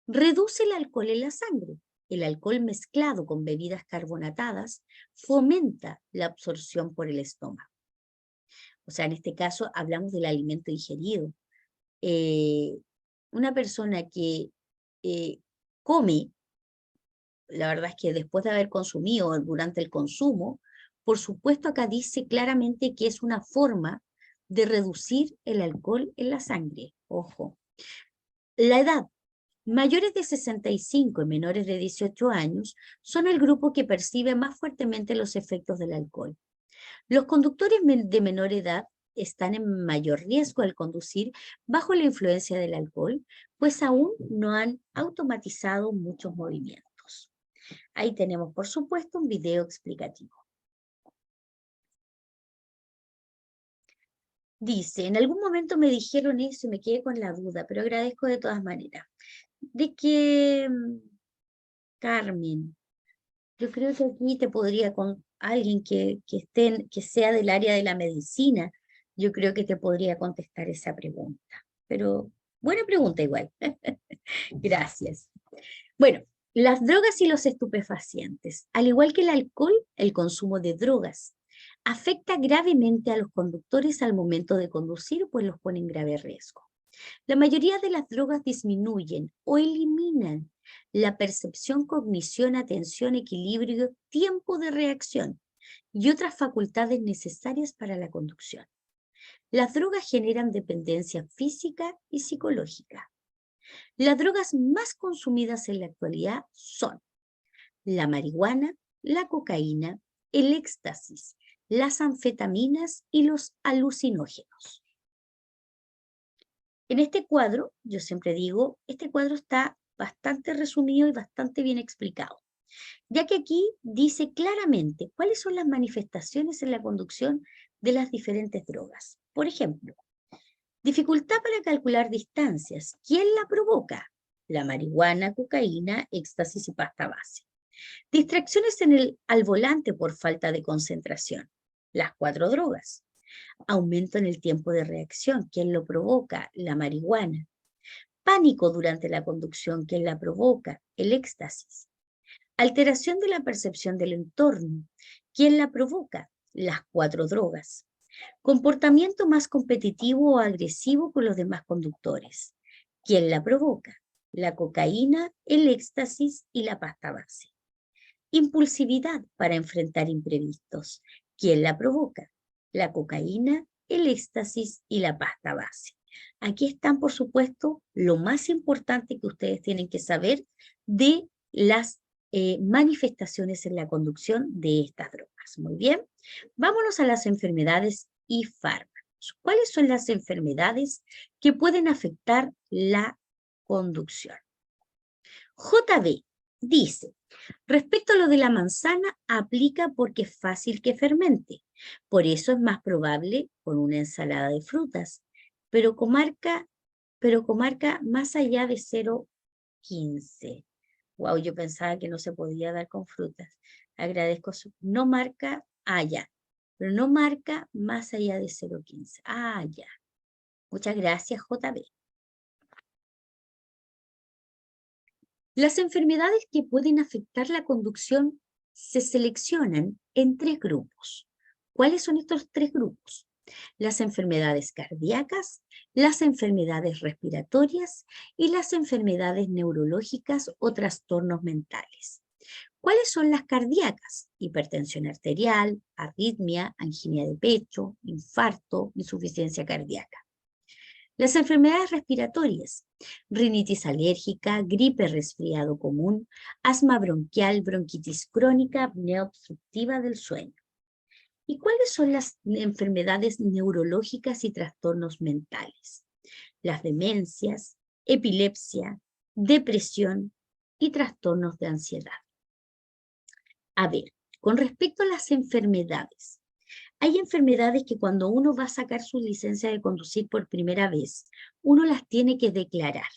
reduce el alcohol en la sangre. El alcohol mezclado con bebidas carbonatadas fomenta la absorción por el estómago. O sea, en este caso hablamos del alimento ingerido. Una persona que come, la verdad es que después de haber consumido durante el consumo, por supuesto acá dice claramente que es una forma de reducir el alcohol en la sangre. Ojo. La edad. Mayores de 65 y menores de 18 años son el grupo que percibe más fuertemente los efectos del alcohol. Los conductores de menor edad están en mayor riesgo al conducir bajo la influencia del alcohol, pues aún no han automatizado muchos movimientos. Ahí tenemos, por supuesto, un video explicativo. Dice, en algún momento me dijeron eso y me quedé con la duda, pero agradezco de todas maneras. De que, Carmen, yo creo que aquí te podría, con alguien que sea del área de la medicina, yo creo que te podría contestar esa pregunta. Pero buena pregunta igual. Gracias. Bueno, las drogas y los estupefacientes, al igual que el alcohol, el consumo de drogas afecta gravemente a los conductores al momento de conducir, pues los pone en grave riesgo. La mayoría de las drogas disminuyen o eliminan la percepción, cognición, atención, equilibrio, tiempo de reacción y otras facultades necesarias para la conducción. Las drogas generan dependencia física y psicológica. Las drogas más consumidas en la actualidad son la marihuana, la cocaína, el éxtasis, las anfetaminas y los alucinógenos. En este cuadro, yo siempre digo, este cuadro está bastante resumido y bastante bien explicado, ya que aquí dice claramente cuáles son las manifestaciones en la conducción de las diferentes drogas. Por ejemplo, dificultad para calcular distancias. ¿Quién la provoca? La marihuana, cocaína, éxtasis y pasta base. Distracciones al volante por falta de concentración. Las 4 drogas. Aumento en el tiempo de reacción. ¿Quién lo provoca? La marihuana. Pánico durante la conducción. ¿Quién la provoca? El éxtasis. Alteración de la percepción del entorno. ¿Quién la provoca? Las 4 drogas. Comportamiento más competitivo o agresivo con los demás conductores. ¿Quién la provoca? La cocaína, el éxtasis y la pasta base. Impulsividad para enfrentar imprevistos. ¿Quién la provoca? La cocaína, el éxtasis y la pasta base. Aquí están, por supuesto, lo más importante que ustedes tienen que saber de las manifestaciones en la conducción de estas drogas. Muy bien, vámonos a las enfermedades y fármacos. ¿Cuáles son las enfermedades que pueden afectar la conducción? JB dice, respecto a lo de la manzana, aplica porque es fácil que fermente. Por eso es más probable con una ensalada de frutas, pero comarca más allá de 0,15. Wow, yo pensaba que no se podía dar con frutas. Agradezco su... No marca, ya, pero no marca más allá de 0,15. Ya. Muchas gracias, JB. Las enfermedades que pueden afectar la conducción se seleccionan en 3 grupos. ¿Cuáles son estos 3 grupos? Las enfermedades cardíacas, las enfermedades respiratorias y las enfermedades neurológicas o trastornos mentales. ¿Cuáles son las cardíacas? Hipertensión arterial, arritmia, angina de pecho, infarto, insuficiencia cardíaca. Las enfermedades respiratorias, rinitis alérgica, gripe resfriado común, asma bronquial, bronquitis crónica, apnea obstructiva del sueño. ¿Y cuáles son las enfermedades neurológicas y trastornos mentales? Las demencias, epilepsia, depresión y trastornos de ansiedad. A ver, con respecto a las enfermedades, hay enfermedades que cuando uno va a sacar su licencia de conducir por primera vez, uno las tiene que declarar.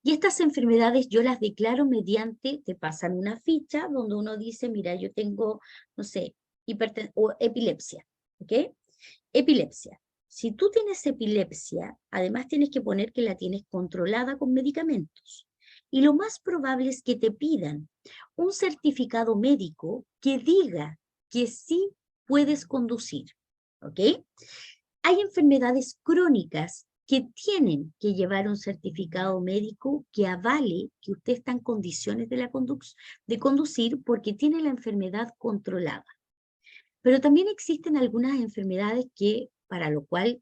Y estas enfermedades yo las declaro mediante, te pasan una ficha donde uno dice, mira, yo tengo, no sé, o epilepsia, ¿ok? Epilepsia. Si tú tienes epilepsia, además tienes que poner que la tienes controlada con medicamentos. Y lo más probable es que te pidan un certificado médico que diga que sí puedes conducir, ¿ok? Hay enfermedades crónicas que tienen que llevar un certificado médico que avale que usted está en condiciones de conducir porque tiene la enfermedad controlada. Pero también existen algunas enfermedades que, para lo cual,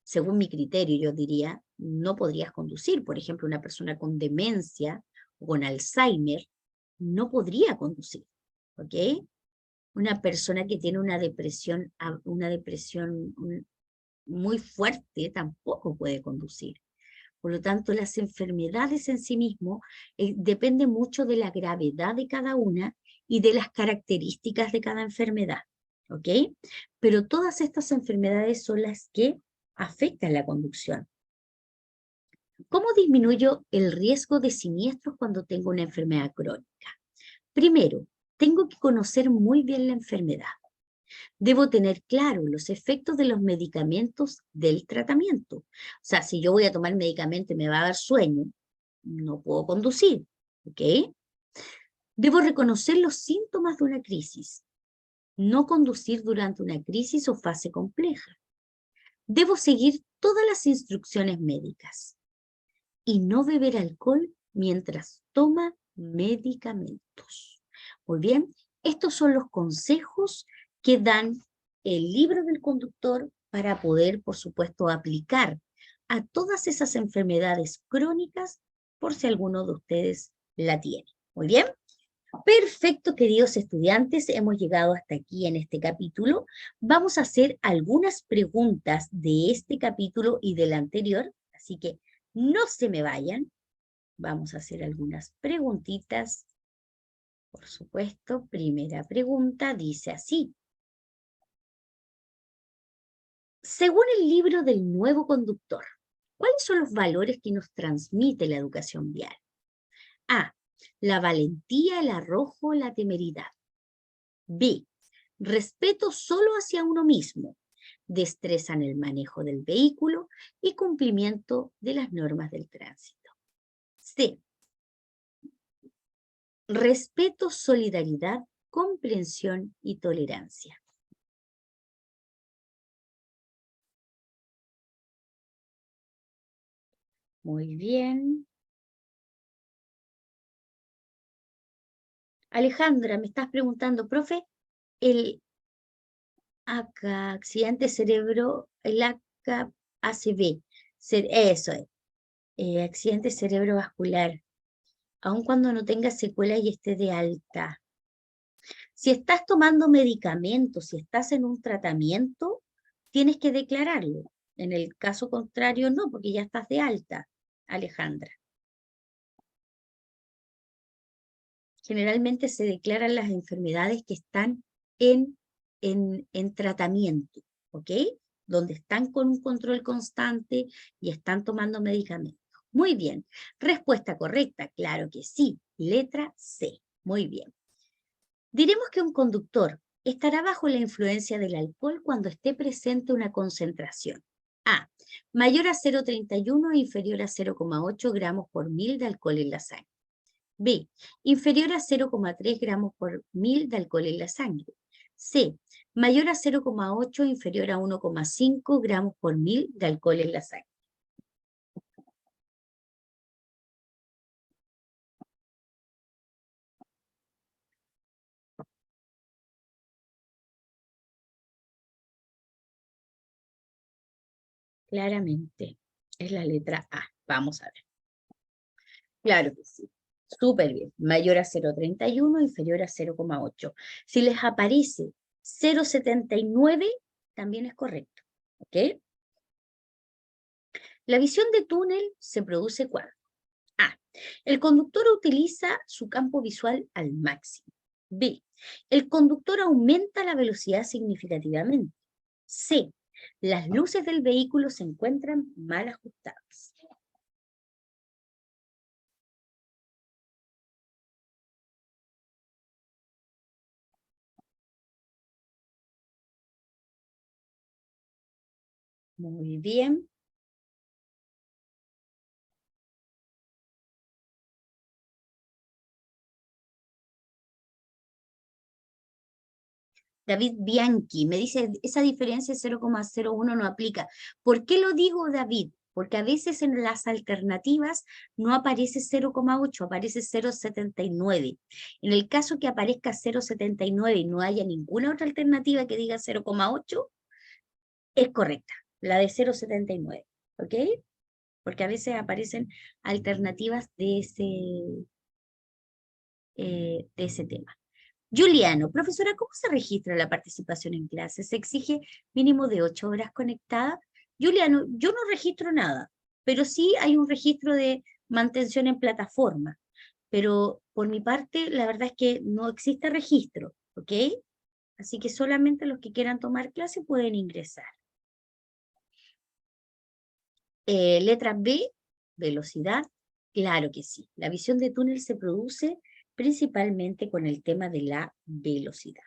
según mi criterio, yo diría, no podrías conducir. Por ejemplo, una persona con demencia o con Alzheimer no podría conducir, ¿ok? Una persona que tiene una depresión muy fuerte tampoco puede conducir. Por lo tanto, las enfermedades en sí mismo dependen mucho de la gravedad de cada una y de las características de cada enfermedad, ¿ok? Pero todas estas enfermedades son las que afectan la conducción. ¿Cómo disminuyo el riesgo de siniestros cuando tengo una enfermedad crónica? Primero, tengo que conocer muy bien la enfermedad. Debo tener claro los efectos de los medicamentos del tratamiento. O sea, si yo voy a tomar medicamento y me va a dar sueño, no puedo conducir, ¿ok? Debo reconocer los síntomas de una crisis. No conducir durante una crisis o fase compleja. Debo seguir todas las instrucciones médicas. Y no beber alcohol mientras toma medicamentos. Muy bien, estos son los consejos que dan el libro del conductor para poder, por supuesto, aplicar a todas esas enfermedades crónicas por si alguno de ustedes la tiene. Muy bien, Perfecto, queridos estudiantes, hemos llegado hasta aquí en este capítulo. Vamos a hacer algunas preguntas de este capítulo y del anterior, así que no se me vayan. Vamos a hacer algunas preguntitas. Por supuesto, primera pregunta dice así. Según el libro del nuevo conductor, ¿cuáles son los valores que nos transmite la educación vial? A. La valentía, el arrojo, la temeridad. B. Respeto solo hacia uno mismo, destreza en el manejo del vehículo y cumplimiento de las normas del tránsito. C. Respeto, solidaridad, comprensión y tolerancia. Muy bien. Alejandra, me estás preguntando, profe, el acá, accidente cerebro, el ACV, eso es, accidente cerebrovascular, aun cuando no tenga secuelas y esté de alta. Si estás tomando medicamentos, si estás en un tratamiento, tienes que declararlo. En el caso contrario, no, porque ya estás de alta, Alejandra. Generalmente se declaran las enfermedades que están en tratamiento, ¿ok? Donde están con un control constante y están tomando medicamentos. Muy bien. Respuesta correcta, claro que sí. Letra C. Muy bien. Diremos que un conductor estará bajo la influencia del alcohol cuando esté presente una concentración. A. Mayor a 0,31 e inferior a 0,8 gramos por mil de alcohol en la sangre. B. Inferior a 0,3 gramos por mil de alcohol en la sangre. C. Mayor a 0,8 e inferior a 1,5 gramos por mil de alcohol en la sangre. Claramente es la letra A. Vamos a ver. Claro que sí. Súper bien. Mayor a 0,31, inferior a 0,8. Si les aparece 0,79, también es correcto. ¿Ok? La visión de túnel se produce cuando A. El conductor utiliza su campo visual al máximo. B. El conductor aumenta la velocidad significativamente. C. Las luces del vehículo se encuentran mal ajustadas. Muy bien. David Bianchi me dice, esa diferencia de 0,01 no aplica. ¿Por qué lo digo, David? Porque a veces en las alternativas no aparece 0,8, aparece 0,79. En el caso que aparezca 0,79 y no haya ninguna otra alternativa que diga 0,8, es correcta, la de 0,79, ¿ok? Porque a veces aparecen alternativas de ese tema. Juliano, profesora, ¿cómo se registra la participación en clases? ¿Se exige mínimo de 8 horas conectada? Juliano, yo no registro nada, pero sí hay un registro de mantención en plataforma. Pero por mi parte, la verdad es que no existe registro, ¿ok? Así que solamente los que quieran tomar clase pueden ingresar. Letra B, velocidad. Claro que sí. La visión de túnel se produce principalmente con el tema de la velocidad.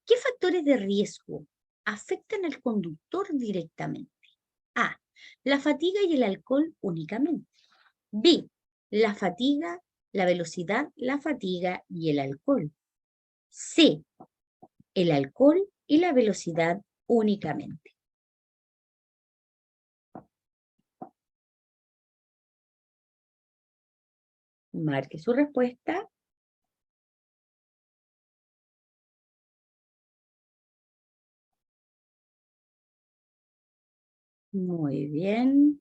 ¿Qué factores de riesgo afectan al conductor directamente? A. La fatiga y el alcohol únicamente. B. La fatiga, la velocidad, la fatiga y el alcohol. C. El alcohol y la velocidad únicamente. Marque su respuesta. Muy bien.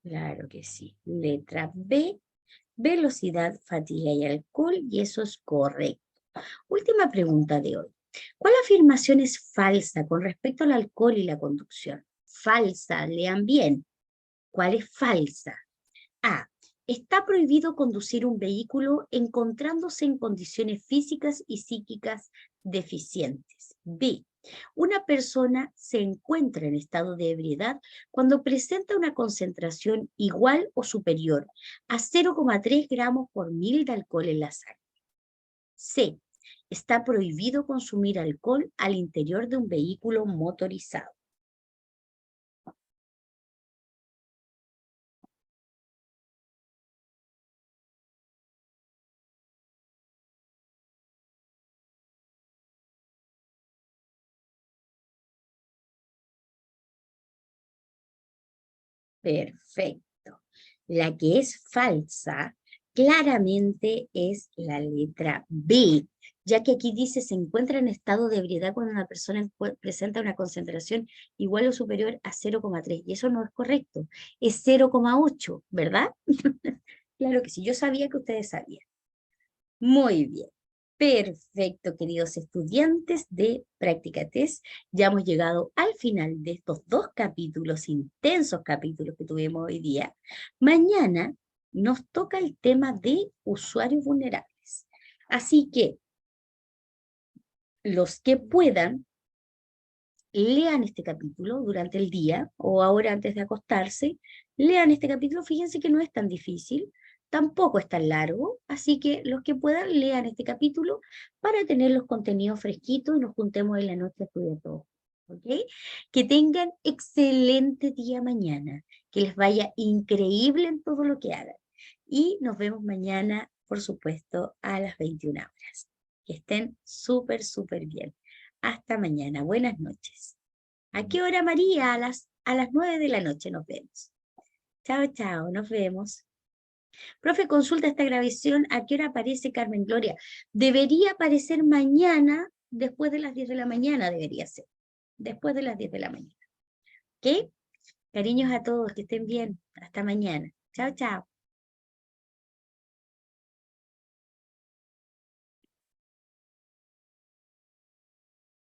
Claro que sí. Letra B. velocidad, fatiga y alcohol, y eso es correcto. Última pregunta de hoy. ¿Cuál afirmación es falsa con respecto al alcohol y la conducción? Falsa, lean bien. ¿Cuál es falsa? A. Está prohibido conducir un vehículo encontrándose en condiciones físicas y psíquicas deficientes. B. Una persona se encuentra en estado de ebriedad cuando presenta una concentración igual o superior a 0,3 gramos por mil de alcohol en la sangre. C. Está prohibido consumir alcohol al interior de un vehículo motorizado. Perfecto. La que es falsa claramente es la letra B, ya que aquí dice se encuentra en estado de ebriedad cuando una persona presenta una concentración igual o superior a 0,3, y eso no es correcto, es 0,8, ¿verdad? Claro que sí, yo sabía que ustedes sabían. Muy bien. Perfecto, queridos estudiantes de Práctica Test. Ya hemos llegado al final de estos dos capítulos, intensos capítulos que tuvimos hoy día. Mañana nos toca el tema de usuarios vulnerables. Así que los que puedan, lean este capítulo durante el día o ahora antes de acostarse, lean este capítulo, fíjense que no es tan difícil, tampoco es tan largo, así que los que puedan lean este capítulo para tener los contenidos fresquitos y nos juntemos en la noche a estudiar todos. ¿Ok? Que tengan excelente día mañana, que les vaya increíble en todo lo que hagan. Y nos vemos mañana, por supuesto, a las 21 horas. Que estén súper, súper bien. Hasta mañana. Buenas noches. ¿A qué hora, María? A las 9 de la noche nos vemos. Chao, chao. Nos vemos. Profe, consulta esta grabación. ¿A qué hora aparece Carmen Gloria? Debería aparecer mañana, después de las 10 de la mañana, debería ser. Después de las 10 de la mañana. ¿Ok? Cariños a todos, que estén bien. Hasta mañana. Chao, chao.